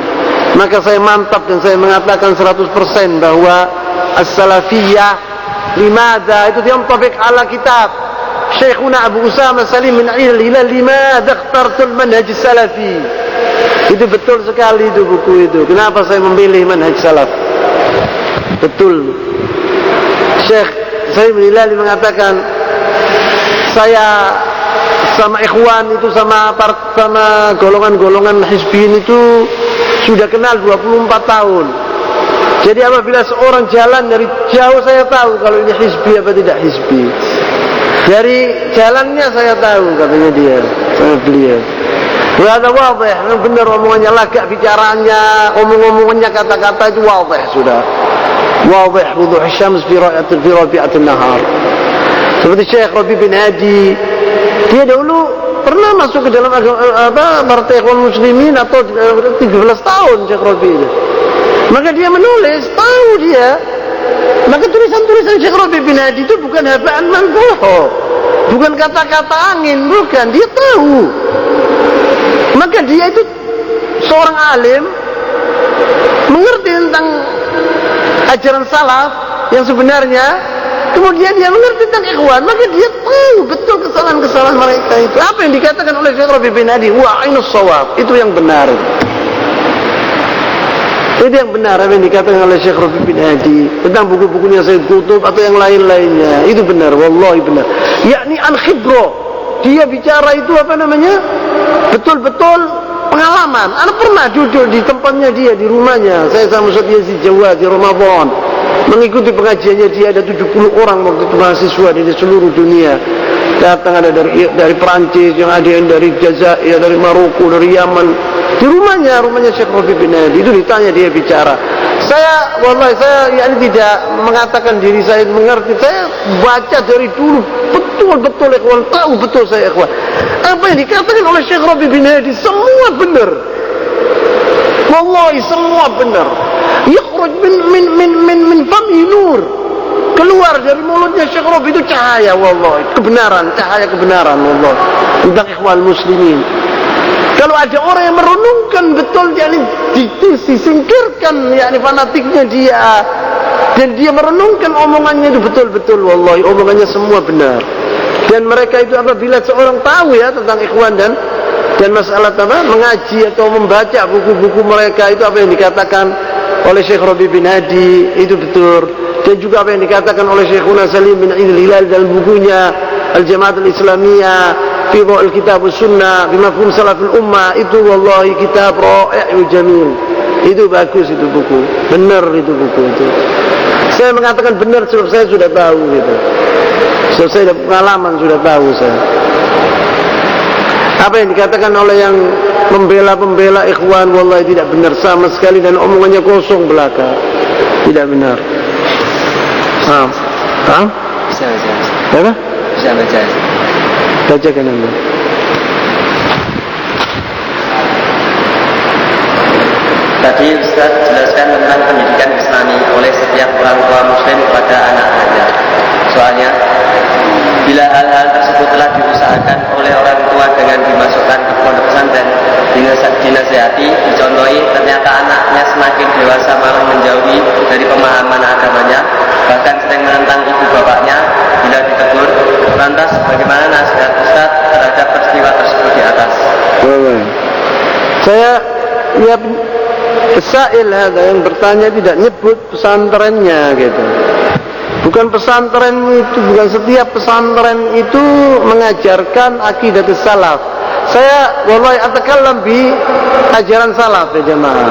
Maka saya mantap dan saya mengatakan 100% bahwa as-salafiyah limada itu yantabiq ala kitab Syekhuna Abu Usama Salim bin Al-Hilal, limada ikhtartul manhaj salafi. Itu betul sekali itu buku itu. Kenapa saya memilih manhaj salaf? Betul. Syekh Salim bin Al-Hilal mengatakan, saya sama ikhwan itu, sama golongan-golongan hizbiyin itu sudah kenal 24 tahun. Jadi apabila seorang jalan dari jauh, saya tahu kalau ini hizbi apa tidak hizbi. Dari jalannya saya tahu, katanya dia sama beliau. Berada wadih, memang benar omongannya, lagak bicaranya, omong-omongannya, kata-kata itu wadih sudah. Wadih wuduh syams fi rabi'atin nahar. Seperti Syekh Rabi bin Hadi, dia dahulu pernah masuk ke dalam Partai Ikhwan Muslimin atau 13 tahun Syekh Rabi itu. Maka dia menulis, tahu dia. Maka tulisan-tulisan Syekh Rabi bin Hadi itu bukan habaan manfuh, bukan kata-kata angin, bukan, dia tahu. Maka dia itu seorang alim, mengerti tentang ajaran salaf yang sebenarnya. Kemudian dia mengerti tentang ikhwan, maka dia tahu betul kesalahan-kesalahan mereka itu. Apa yang dikatakan oleh Syekh Rabi bin Hadi, wa ainus shawab, itu yang benar. Itu yang benar apa yang dikatakan oleh Syekh Rabi bin Hadi tentang buku-bukunya Sayyid Qutb atau yang lain-lainnya. Itu benar, wallahi benar. Yakni an khibro. Dia bicara itu apa namanya? Betul-betul pengalaman. Ana pernah duduk di tempatnya dia, di rumahnya. Saya sama Ustaz Yazid Jawad di Ramadan. Mengikuti pengajiannya dia, ada 70 orang waktu itu mahasiswa dari seluruh dunia. Datang ada dari Perancis, yang ada yang dari Jazair, dari Maroko, dari Yaman. Di rumahnya Syekh Rabi bin Hadi itu ditanya, dia bicara. Saya wallahi tidak mengatakan diri saya mengerti. Saya baca dari dulu betul-betul ikhwan, tahu betul saya ikhwan. Apa yang dikatakan oleh Syekh Rabi bin Hadi semua benar. Wallahi semua benar. Yakhruj min fami nur. Keluar dari mulutnya Syekh Rabi itu cahaya, wallahi, kebenaran, cahaya kebenaran, wallahi, tentang ikhwan muslimin. Kalau ada orang yang merenungkan betul, yakni disingkirkan yakni fanatiknya dia, dan dia merenungkan omongannya itu betul-betul, wallahi, omongannya semua benar. Dan mereka itu apabila seorang tahu ya tentang ikhwan dan masalah apa, mengaji atau membaca buku-buku mereka itu, apa yang dikatakan oleh Syekh Rabi bin Hadi itu betul. Dan juga apa yang dikatakan oleh Syekhuna Salim bin Al-Hilal dalam bukunya Al-Jama'at Al-Islamiyah fi Dha'il Kitab Sunnah bimafhum salaful ummah, itu wallahi kitab ra'i' jamil. Itu bagus itu buku. Benar itu buku itu. Saya mengatakan benar sebab saya sudah tahu gitu. Sebab saya ada pengalaman, sudah tahu saya. Apa yang dikatakan oleh yang pembela ikhwan, wallahi tidak benar sama sekali, dan omongannya kosong belaka. Tidak benar. Paham? Bisa. Apa? Bisa baca. Bacakan Anda. Tadi Ustaz jelaskan tentang pendidikan Islami oleh setiap orang tua muslim kepada anak-anaknya. Soalnya, bila hal-hal tersebut telah diusahakan oleh orang tua dengan dimasukkan ke pondok pesantren, dinasihati, dicontohi, ternyata anaknya semakin dewasa malah menjauhi dari pemahaman agamanya, bahkan sering menentang ibu bapaknya bila ditegur. Lantas bagaimana nasihat Ustaz terhadap peristiwa tersebut di atas? Saya pesail ada yang bertanya tidak nyebut pesantrennya gitu. Bukan pesantren itu, bukan setiap pesantren itu mengajarkan akidah salaf. Saya wallahi atakallam bi ajaran salaf ya jemaah.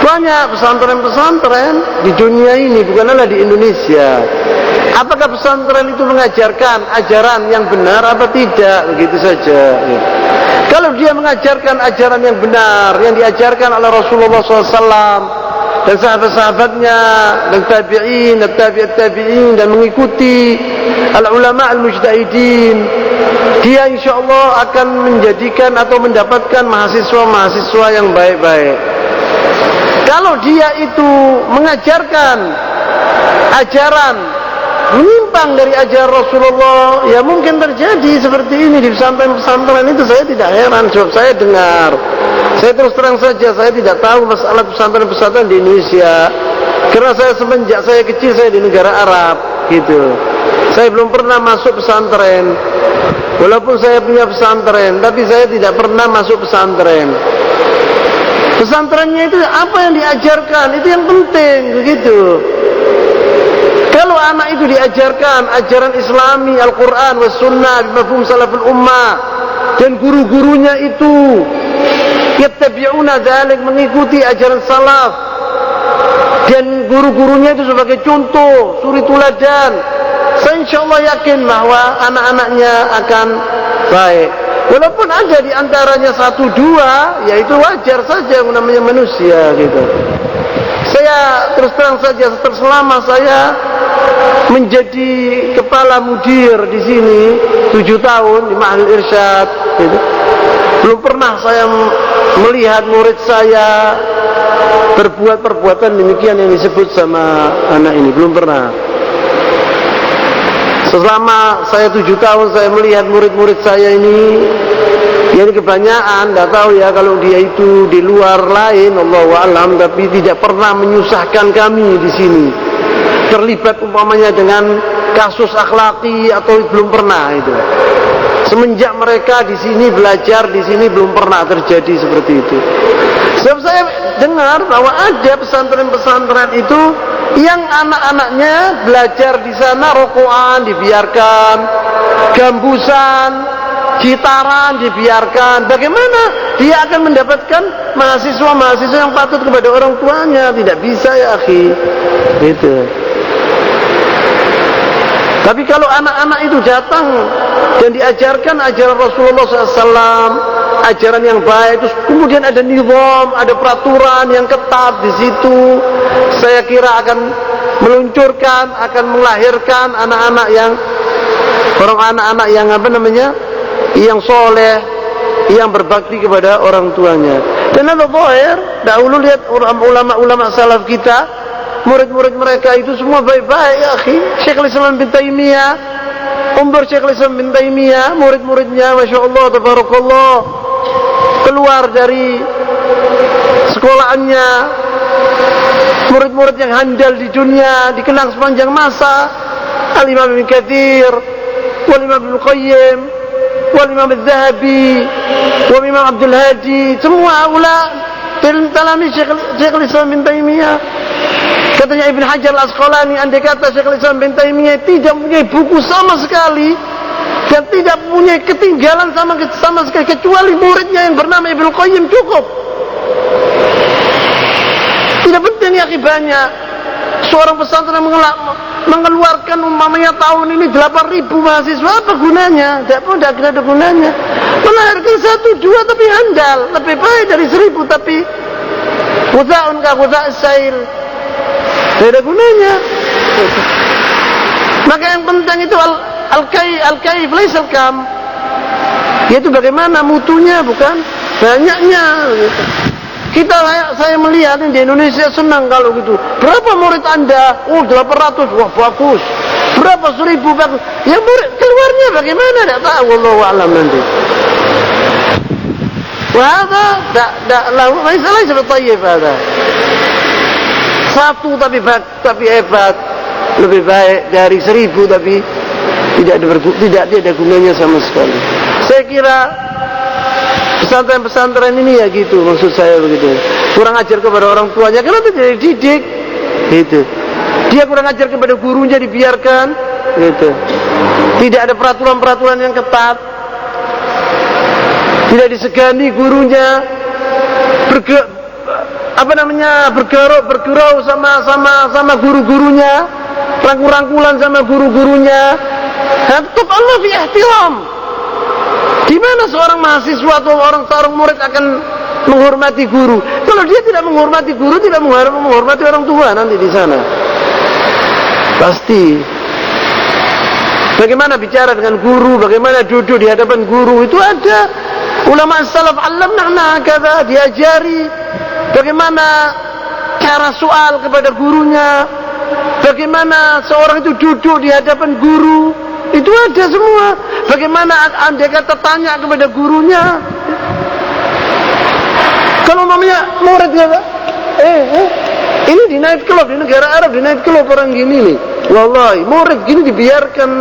Banyak pesantren-pesantren di dunia ini, bukanlah di Indonesia. Apakah pesantren itu mengajarkan ajaran yang benar apa tidak? Begitu saja. Ya. Kalau dia mengajarkan ajaran yang benar yang diajarkan oleh Rasulullah SAW dan sahabat-sahabatnya dan tabi'in dan tabi'in dan mengikuti al-ulama al-mujtahidin, dia insyaallah akan menjadikan atau mendapatkan mahasiswa-mahasiswa yang baik-baik. Kalau dia itu mengajarkan ajaran menyimpang dari ajaran Rasulullah, ya mungkin terjadi seperti ini di pesantren-pesantren itu. Saya tidak heran, sebab saya dengar. Saya terus terang saja, saya tidak tahu masalah pesantren-pesantren di Indonesia, karena saya semenjak saya kecil saya di negara Arab gitu. Saya belum pernah masuk pesantren. Walaupun saya punya pesantren, tapi saya tidak pernah masuk pesantren. Pesantrennya itu apa yang diajarkan, itu yang penting begitu. Kalau anak itu diajarkan ajaran Islami, Al-Quran, was-Sunnah, bimafhum salaful ummah, dan guru-gurunya itu yattabi'una dzalik, mengikuti ajaran salaf, dan guru-gurunya itu sebagai contoh, suri tuladan, saya insyaallah yakin bahwa anak-anaknya akan baik. Walaupun ada di antaranya satu dua, ya itu wajar saja, namanya manusia gitu. Saya terus terang saja, selama saya menjadi kepala mudir di sini 7 tahun di Ma'had Irsyad gitu, belum pernah saya melihat murid saya berbuat perbuatan demikian yang disebut sama anak ini, belum pernah. Selama saya 7 tahun saya melihat murid-murid saya ini, ya ini kebanyakan, tidak tahu ya kalau dia itu di luar lain, Allahu a'lam, tapi tidak pernah menyusahkan kami di sini. Terlibat umpamanya dengan kasus akhlaki atau belum pernah itu. Semenjak mereka di sini belajar di sini belum pernah terjadi seperti itu. Sebab saya dengar bahwa ada pesantren-pesantren itu yang anak-anaknya belajar di sana rokokan dibiarkan, gambusan, gitaran dibiarkan. Bagaimana dia akan mendapatkan mahasiswa-mahasiswa yang patut kepada orang tuanya? Tidak bisa ya akhi. Gitu. Tapi kalau anak-anak itu datang dan diajarkan ajaran Rasulullah SAW, ajaran yang baik, terus kemudian ada nizam, ada peraturan yang ketat di situ, saya kira akan meluncurkan, akan melahirkan anak-anak yang anak-anak yang apa namanya, yang soleh, yang berbakti kepada orang tuanya. Dan ada zahir, dahulu lihat ulama-ulama salaf kita, murid-murid mereka itu semua baik-baik ya akhi. Syekhul Islam bin Taimiyah, umur Syekhul Islam bin Taimiyah, murid-muridnya Masya Allah, tabarakallah, keluar dari sekolahannya, murid-murid yang handal di dunia, dikenang sepanjang masa. Al-Imam Ibn Katsir, Wal-Imam Ibn Qayyim, Wal-Imam Al-Zahabi, Wal-Imam Abdul Hadi, semua talami Syekhul Islam bin Taimiyah. Katanya Ibn Hajar Al-Asqalani, andai kata Syekhul Islam bin Taimiyah tidak punya buku sama sekali dan tidak punya ketinggalan sama sekali kecuali muridnya yang bernama Ibn Qayyim, cukup. Tidak penting ya banyak. Seorang pesantren mengeluarkan umpamanya tahun ini 8.000 mahasiswa, apa gunanya? Tidak ada gunanya. Melahirkan 1-2 tapi handal, lebih baik dari 1.000 tapi Ghutha'un ka Ghutha' as-sail. Tidak ada gunanya. Maka yang penting itu al-kaif laisa al-kam. Yaitu bagaimana mutunya, bukan banyaknya gitu. Saya melihat di Indonesia senang kalau gitu. Berapa murid Anda? Oh 800, wah bagus. Berapa 1.000 bagus. Ya murid keluarnya bagaimana? Tidak tahu, wallahu a'lam nanti. Wahada lahu laisa bitayyib hada. Satu tapi hebat, lebih baik dari 1.000 tapi tidak ada gunanya sama sekali. Saya kira pesantren-pesantren ini ya gitu, maksud saya begitu. Kurang ajar kepada orang tuanya, kenapa tidak dididik? Gitu. Dia kurang ajar kepada gurunya, dibiarkan. Gitu. Tidak ada peraturan-peraturan yang ketat. Tidak disegani gurunya. Bergurau sama guru-gurunya, rangkul-rangkulan sama guru-gurunya. Tetap Allah fi ihtiram. Di mana seorang mahasiswa atau seorang murid akan menghormati guru? Kalau dia tidak menghormati guru, tidak menghormati orang tua nanti di sana. Pasti. Bagaimana bicara dengan guru, bagaimana duduk di hadapan guru, itu ada. Ulama salaf allamna hakadha, diajari bagaimana cara soal kepada gurunya, bagaimana seorang itu duduk di hadapan guru, itu ada semua. Bagaimana andai kata tanya kepada gurunya. Kalau namanya murid kata, ini di night club, di negara Arab di night club orang gini nih. Wallahi, murid gini dibiarkan.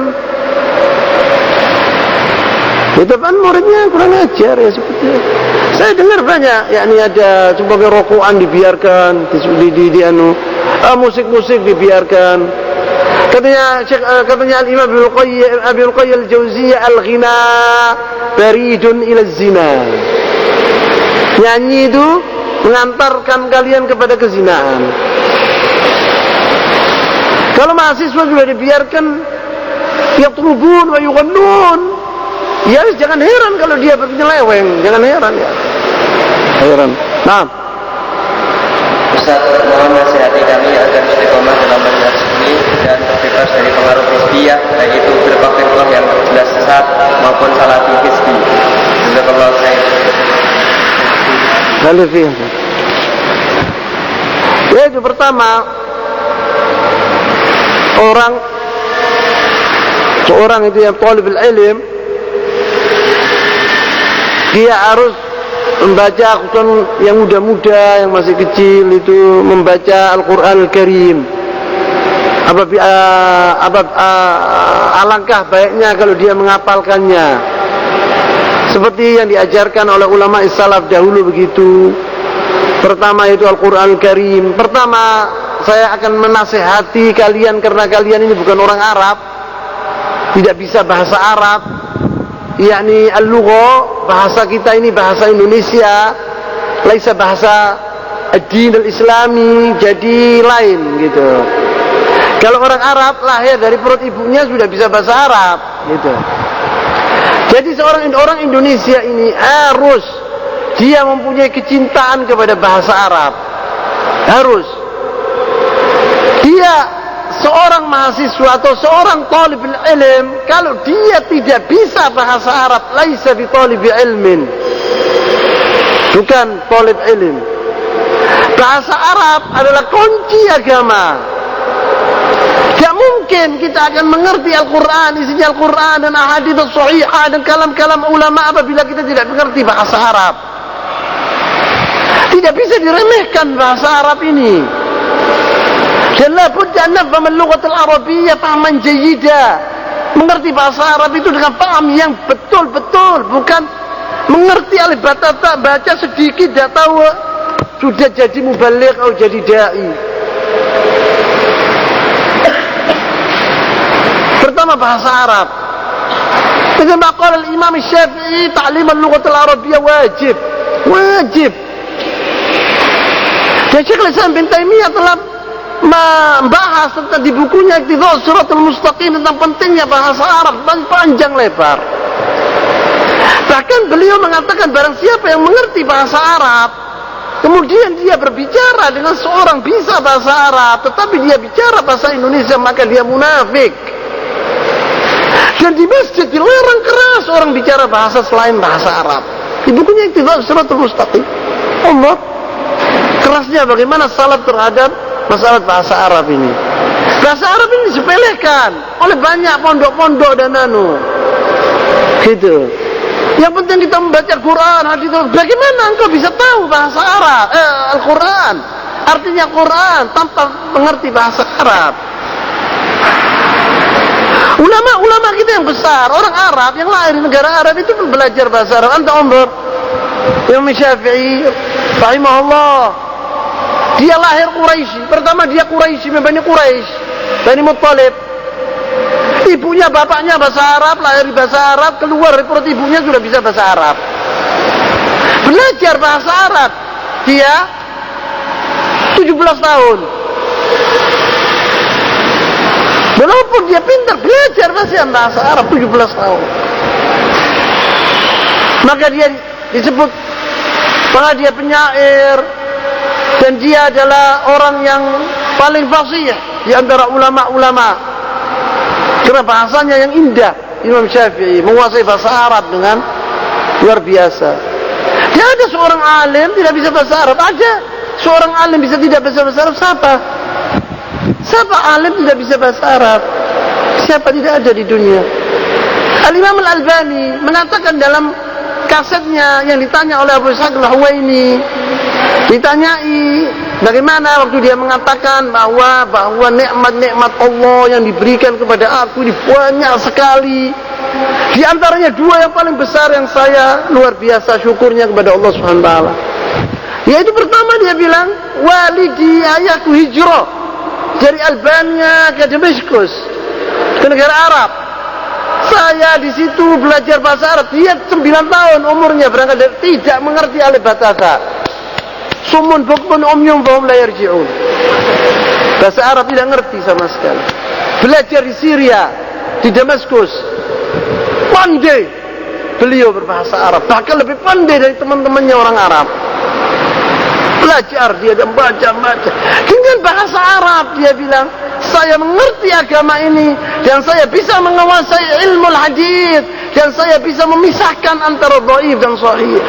Itu kan muridnya kurang ajar ya seperti itu. Saya dengar banyak, yakni ada sebagai rokokan dibiarkan, musik-musik dibiarkan. Katanya Al-Imam Ibnu Qayyim Al-Jauziyah, al-ghina baridun ila zina. Nyanyi itu mengantarkan kalian kepada kezinaan. Kalau mahasiswa juga dibiarkan yatrubun wa yughannun, ya jangan heran kalau dia bernyeleweng, jangan heran ya. Heran. Nah, Ustaz, mohon nasihati kami agar istiqomah dalam manhaj ini dan terbebas dari pengaruh hizbiyah, baik itu firqah-firqah yang jelas sesat maupun salafi hizbi. Jazakallahu khairan. Lalu yaitu pertama, seorang itu yang talibul ilm, dia harus membaca khususnya yang muda-muda, yang masih kecil itu membaca Al-Quran Al-Karim. Alangkah baiknya kalau dia menghafalkannya seperti yang diajarkan oleh ulama salaf dahulu begitu. Pertama itu Al-Quran Al-Karim. Pertama, saya akan menasehati kalian karena kalian ini bukan orang Arab, tidak bisa bahasa Arab, yakni al-lugha, bahasa kita ini bahasa Indonesia, laisa bahasa ad-din al-islami, jadi lain gitu. Kalau orang Arab lahir dari perut ibunya sudah bisa bahasa Arab gitu. Jadi orang Indonesia ini harus dia mempunyai kecintaan kepada bahasa Arab. Harus. Dia seorang mahasiswa atau seorang talibul ilm, kalau dia tidak bisa bahasa Arab, laisa bi talibi ilmin. Bukan talib ilm. Bahasa Arab adalah kunci agama. Tidak mungkin kita akan mengerti Al-Quran, isinya Al-Quran dan ahadits sahihah dan kalam-kalam ulama apabila kita tidak mengerti bahasa Arab. Tidak bisa diremehkan bahasa Arab ini. Dan la budda an nafham al-lughah al-arabiyyah fahman jayyida. Mengerti bahasa Arab itu dengan paham yang betul-betul, bukan mengerti alif batata, baca sedikit dah tahu sudah jadi mubaligh atau jadi dai. Pertama bahasa Arab. Dengan maqal al-Imam Syafi'i, ta'lim al-lughah al-arabiyyah wajib. Wajib. Dan Syekh Islam bin Taimiyah telah membahas tentang di bukunya Iqtidha' Shiratal Mustaqim tentang pentingnya bahasa Arab panjang lebar. Bahkan beliau mengatakan barang siapa yang mengerti bahasa Arab, kemudian dia berbicara dengan seorang bisa bahasa Arab, tetapi dia bicara bahasa Indonesia, maka dia munafik. Dan di masjid dilarang keras orang bicara bahasa selain bahasa Arab. Di bukunya Iqtidha' Shiratal Mustaqim, Allah kerasnya bagaimana salaf terhadap masalah bahasa Arab ini. Bahasa Arab ini disepelekan oleh banyak pondok-pondok dan gitu. Yang penting kita membaca Quran, hadis. Bagaimana engkau bisa tahu bahasa Arab? Al-Quran, artinya Quran tanpa mengerti bahasa Arab. Ulama-ulama kita yang besar, orang Arab yang lahir di negara Arab itu pun belajar bahasa Arab. Anta umur Imam Syafi'i rahimahullah, dia lahir Quraisy. Pertama dia Quraisy, Bani Quraisy, Bani Muttalib. Ibunya bapaknya bahasa Arab, lahir di bahasa Arab, keluar dari perut ibunya sudah bisa bahasa Arab. Belajar bahasa Arab dia 17 tahun. Walaupun dia pintar belajar bahasa Arab 17 tahun. Maka dia disebut bahwa dia penyair, dan dia adalah orang yang paling fasih di antara ulama-ulama karena bahasanya yang indah. Imam Syafi'i menguasai bahasa Arab dengan luar biasa. Tidak ada seorang alim tidak bisa bahasa Arab. Ada seorang alim bisa tidak bisa bahasa Arab. Siapa alim tidak bisa bahasa Arab? Siapa? Tidak ada di dunia. Al-Imam Al-Albani mengatakan dalam kasetnya yang ditanya oleh Abu Ishaq Al-Huwaini, ditanyai bagaimana waktu dia mengatakan bahwa nikmat-nikmat Allah yang diberikan kepada aku ini banyak sekali. Di antaranya dua yang paling besar yang saya luar biasa syukurnya kepada Allah Subhanahu wa taala. Yaitu pertama dia bilang, walidi ayahku hijrah dari Albania ke Damaskus, ke negara Arab. Saya di situ belajar bahasa Arab. Dia 9 tahun umurnya berangkat dari tidak mengerti alif batata. Sumun bukmun umyum bahum la yarji'un. Bahasa Arab tidak ngerti sama sekali. Belajar di Syria, di Damaskus. Pandai beliau berbahasa Arab. Bahkan lebih pandai dari teman-temannya orang Arab. Belajar dia dan baca dengan bahasa Arab. Dia bilang, saya mengerti agama ini dan saya bisa menguasai ilmu hadis dan saya bisa memisahkan antara dhaif dan sahih.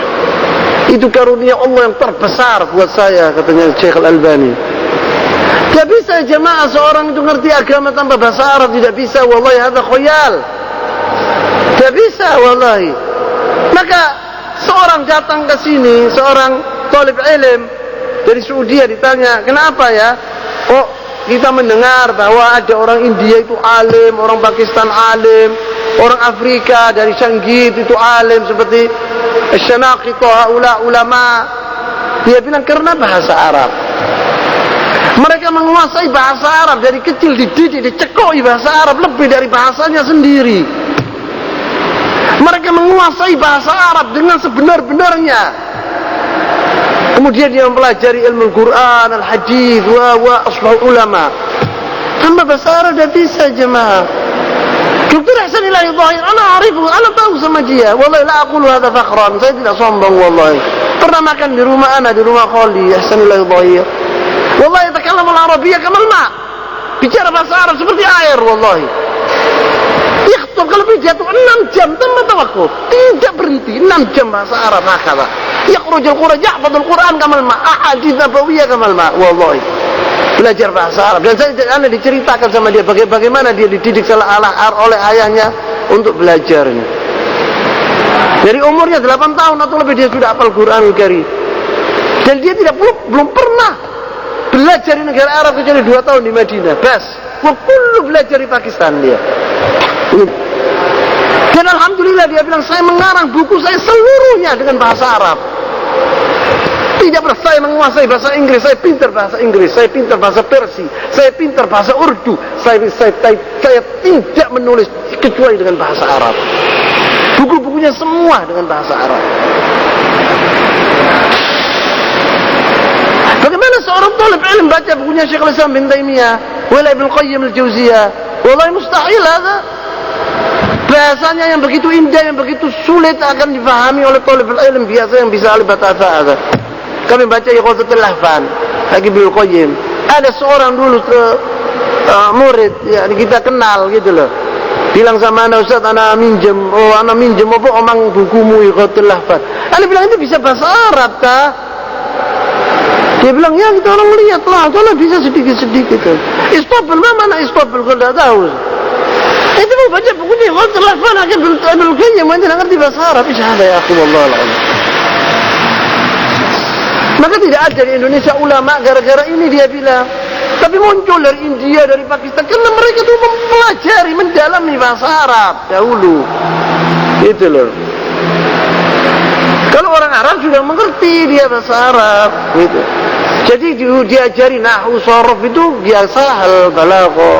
Itu karunia Allah yang terbesar buat saya, katanya Syekh Al-Albani. Tidak bisa jemaah seorang itu ngerti agama tanpa bahasa Arab. Tidak bisa, wallahi hadza khayal. Tidak bisa, wallahi. Maka seorang datang ke sini, seorang talib ilm dari Saudi, ditanya, kenapa ya? Oh, kita mendengar bahwa ada orang India itu alim, orang Pakistan alim, orang Afrika dari Shanghai itu alim seperti Syanaqito, haula ulama. Dia bilang karena bahasa Arab. Mereka menguasai bahasa Arab dari kecil, dididik, dicekoi bahasa Arab lebih dari bahasanya sendiri. Mereka menguasai bahasa Arab dengan sebenar-benarnya. Kemudian dia mempelajari ilmu Quran, al-hadis, wa aslul ulama. Tanpa bahasa Arab tidak bisa jemaah. Dr. Ihsan Ilahi Dhahir, ana arifu, ana tahu sama dia. Wallahi la aqulu hadza fakhran. Saya tidak sombong wallahi. Pernah makan di rumah ana, di rumah khali Ihsan Ilahi Dhahir. Wallahi yatakallamu al-arabiyyah kamal ma'. Bicara bahasa Arab seperti air wallahi. Yakhutub kalau dia itu 6 jam tanpa tawakuf, tidak berhenti 6 jam bahasa Arab hakala. Yakhrujul Quran, yahfadzul Quran kamal ma', ahadits nabawiyah kamal ma', wallahi. Belajar bahasa Arab. Dan saya diceritakan sama dia bagaimana dia dididik oleh ayahnya untuk belajarnya. Dari umurnya 8 tahun atau lebih dia sudah hafal Quranul Karim. Dan dia belum pernah belajar di negara Arab kecuali 2 tahun di Madinah. Bas. Kullu belajar di Pakistan dia. Dan alhamdulillah dia bilang, saya mengarang buku saya seluruhnya dengan bahasa Arab. Tidak pernah saya menguasai bahasa Inggris, saya pintar bahasa Inggris, saya pintar bahasa Persia, saya pintar bahasa Urdu, saya tidak menulis kecuali dengan bahasa Arab. Buku-bukunya semua dengan bahasa Arab. Bagaimana seorang talib ilm baca bukunya Syekhul Islam bin Taimiyah, wala Ibnu Qayyim al-Jauziyah? Wallahi mustahil hadza. Bahasanya yang begitu indah, yang begitu sulit akan difahami oleh talib ilm biasa yang bisa alif batasa hadza. Kami baca Ighatsatul Lahfan, lagi Ibnu Qayyim. Ada seorang dulu murid, ya kita kenal gitu loh. Bilang sama ana, Ustaz, ana minjem apa omang bukumu Ighatsatul Lahfan. Ana bilang itu bisa bahasa Arab kah? Dia bilang, ya kita orang lihat lah, kalau bisa sedikit-sedikit. Istobel, mana istobel, kalau tidak tahu. Itu mau baca bukunya, kalau terlafan, akan Ibnu Qayyim, yang tidak ngerti bahasa Arab. Isyahadah ya aku, wallahualam. Maka tidak ada di Indonesia ulama, gara-gara ini dia bilang. Tapi muncul dari India, dari Pakistan, karena mereka itu mempelajari, mendalami bahasa Arab dahulu. Gitu loh. Kalau orang Arab sudah mengerti dia bahasa Arab, gitu. Jadi diajari nahwu sharaf itu biasa hal balaghah.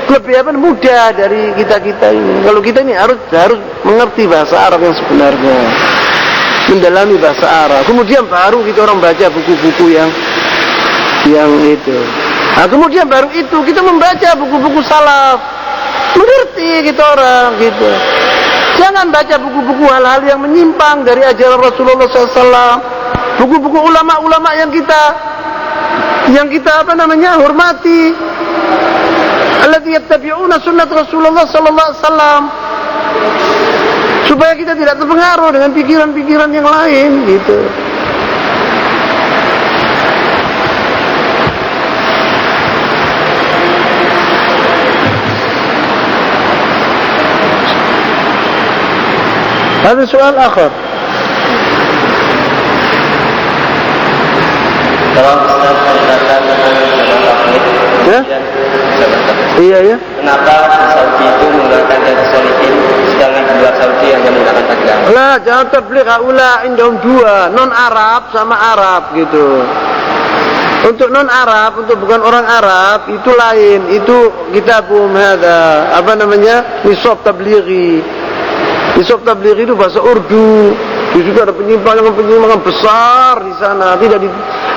Lebih apa mudah dari kita ini. Kalau kita ini harus mengerti bahasa Arab yang sebenarnya, mendalami bahasa Arab. Kemudian baru kita orang baca buku-buku yang itu. Nah, kemudian baru itu kita membaca buku-buku salaf. Mengerti kita orang gitu. Jangan baca buku-buku hal-hal yang menyimpang dari ajaran Rasulullah SAW. Buku-buku ulama-ulama yang kita hormati. Alladzina yattabi'una sunnat Rasulullah sallallahu alaihi wasallam. Supaya kita tidak terpengaruh dengan pikiran-pikiran yang lain gitu. هذا سؤال آخر. Ya? Iya ya. Kenapa di Saudi itu menggunakan riyadhus shalihin sedangkan di luar Saudi yang menggunakan tabligh? Lah, jangan tabligh haula indahum dua, non Arab sama Arab gitu. Untuk non Arab, untuk bukan orang Arab itu lain. Itu kitabum hada, nisab tablighi. Nisab tablighi itu bahasa Urdu. Di situ ada penyimpangan besar di sana.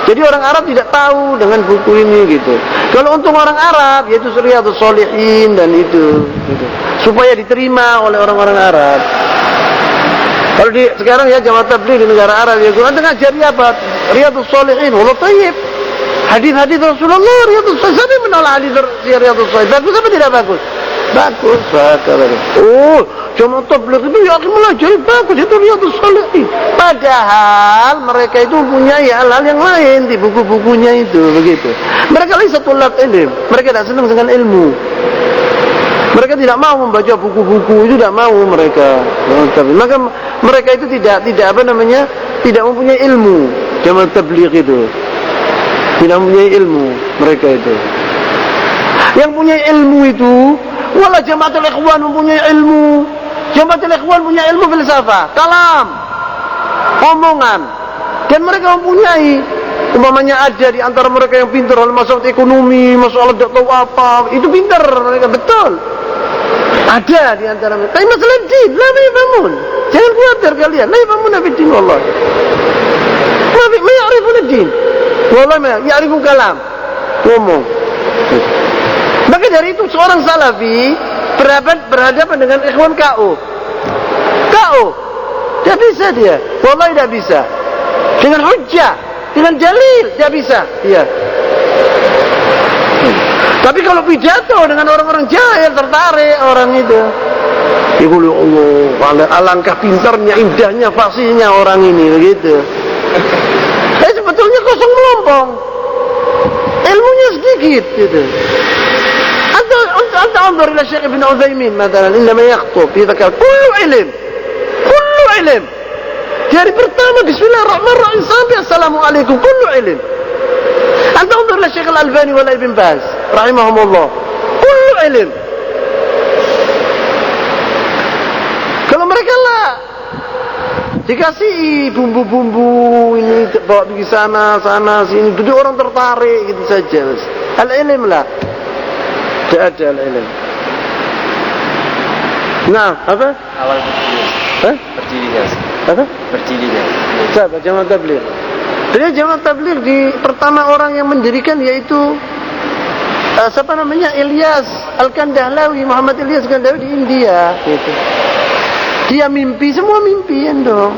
Jadi orang Arab tidak tahu dengan buku ini gitu. Kalau untuk orang Arab yaitu Riyadhus Shalihin dan itu gitu. Supaya diterima oleh orang-orang Arab. Kalau sekarang ya jamaah tabligh di negara Arab ya Anda ngajari apa? Riyadhus Shalihin, wallah thayyib. Hadis-hadis Rasulullah Riyadhus Shalihin. Siapa menolak hadis Riyadhus Shalihin? Bagus apa tidak bagus? Bagus. Oh, jamaah tabligh itu ya melajari bagus itu Riyadhus Shalihin. Padahal mereka itu punya hal-hal yang lain di buku-bukunya itu begitu. Mereka laisa tulab ilm. Mereka tidak senang dengan ilmu. Mereka tidak mau membaca buku-buku itu, tidak mau mereka. Maka mereka itu tidak mempunyai ilmu. Jamaah tabligh itu tidak mempunyai ilmu mereka itu. Yang punya ilmu itu wala jamaatul ikhwan mempunyai ilmu. Jamaatul ikhwan punya ilmu filsafah, kalam, omongan. Dan mereka mempunyai, umpamanya ada di antara mereka yang pintar dalam masalah ekonomi, masalah tidak tahu apa, itu pintar mereka betul. Ada di antara mereka. Tapi masalah din, la yafhamun. Jangan khawatir kalian, la yafhamun fi din wallah. Ma ya'rifun din. Wallah ma ya'rifun kalam. Ngomong. Maka dari itu seorang salafi berhadapan dengan ikhwan KO. Tidak bisa dia. Wallahi tidak bisa. Dengan hujjah, dengan dalil tidak bisa dia. Tapi kalau pidato dengan orang-orang jahil tertarik orang itu. Ibu Allah, alangkah pintarnya, indahnya, fasihnya orang ini begitu. Tapi sebetulnya kosong melompong. Ilmunya sedikit gitu. أنت انظر إلى الشيخ ابن عثيمين مثلا إنما يخطب يذكر كل علم dari pertama Bismillahirrahmanirrahim sampai Assalamualaikum kullu ilm. أنت انظر إلى الشيخ الألباني ولا ابن باز رحمهم الله kullu ilm. Kalau mereka lah dikasih bumbu-bumbu ini bawa pergi sana sini, jadi orang tertarik gitu saja. Al-ilm lah. Tidak ada al-ilm. Nah, apa? Awal berdiri guys. Apa? Berdiri guys. Siapa? Jamaah tabligh. Jadi jamaah tabligh pertama orang yang mendirikan yaitu Ilyas Al-Kandahlawi, Muhammad Ilyas Al-Kandahlawi di India gitu. Dia mimpi, semua mimpian dong.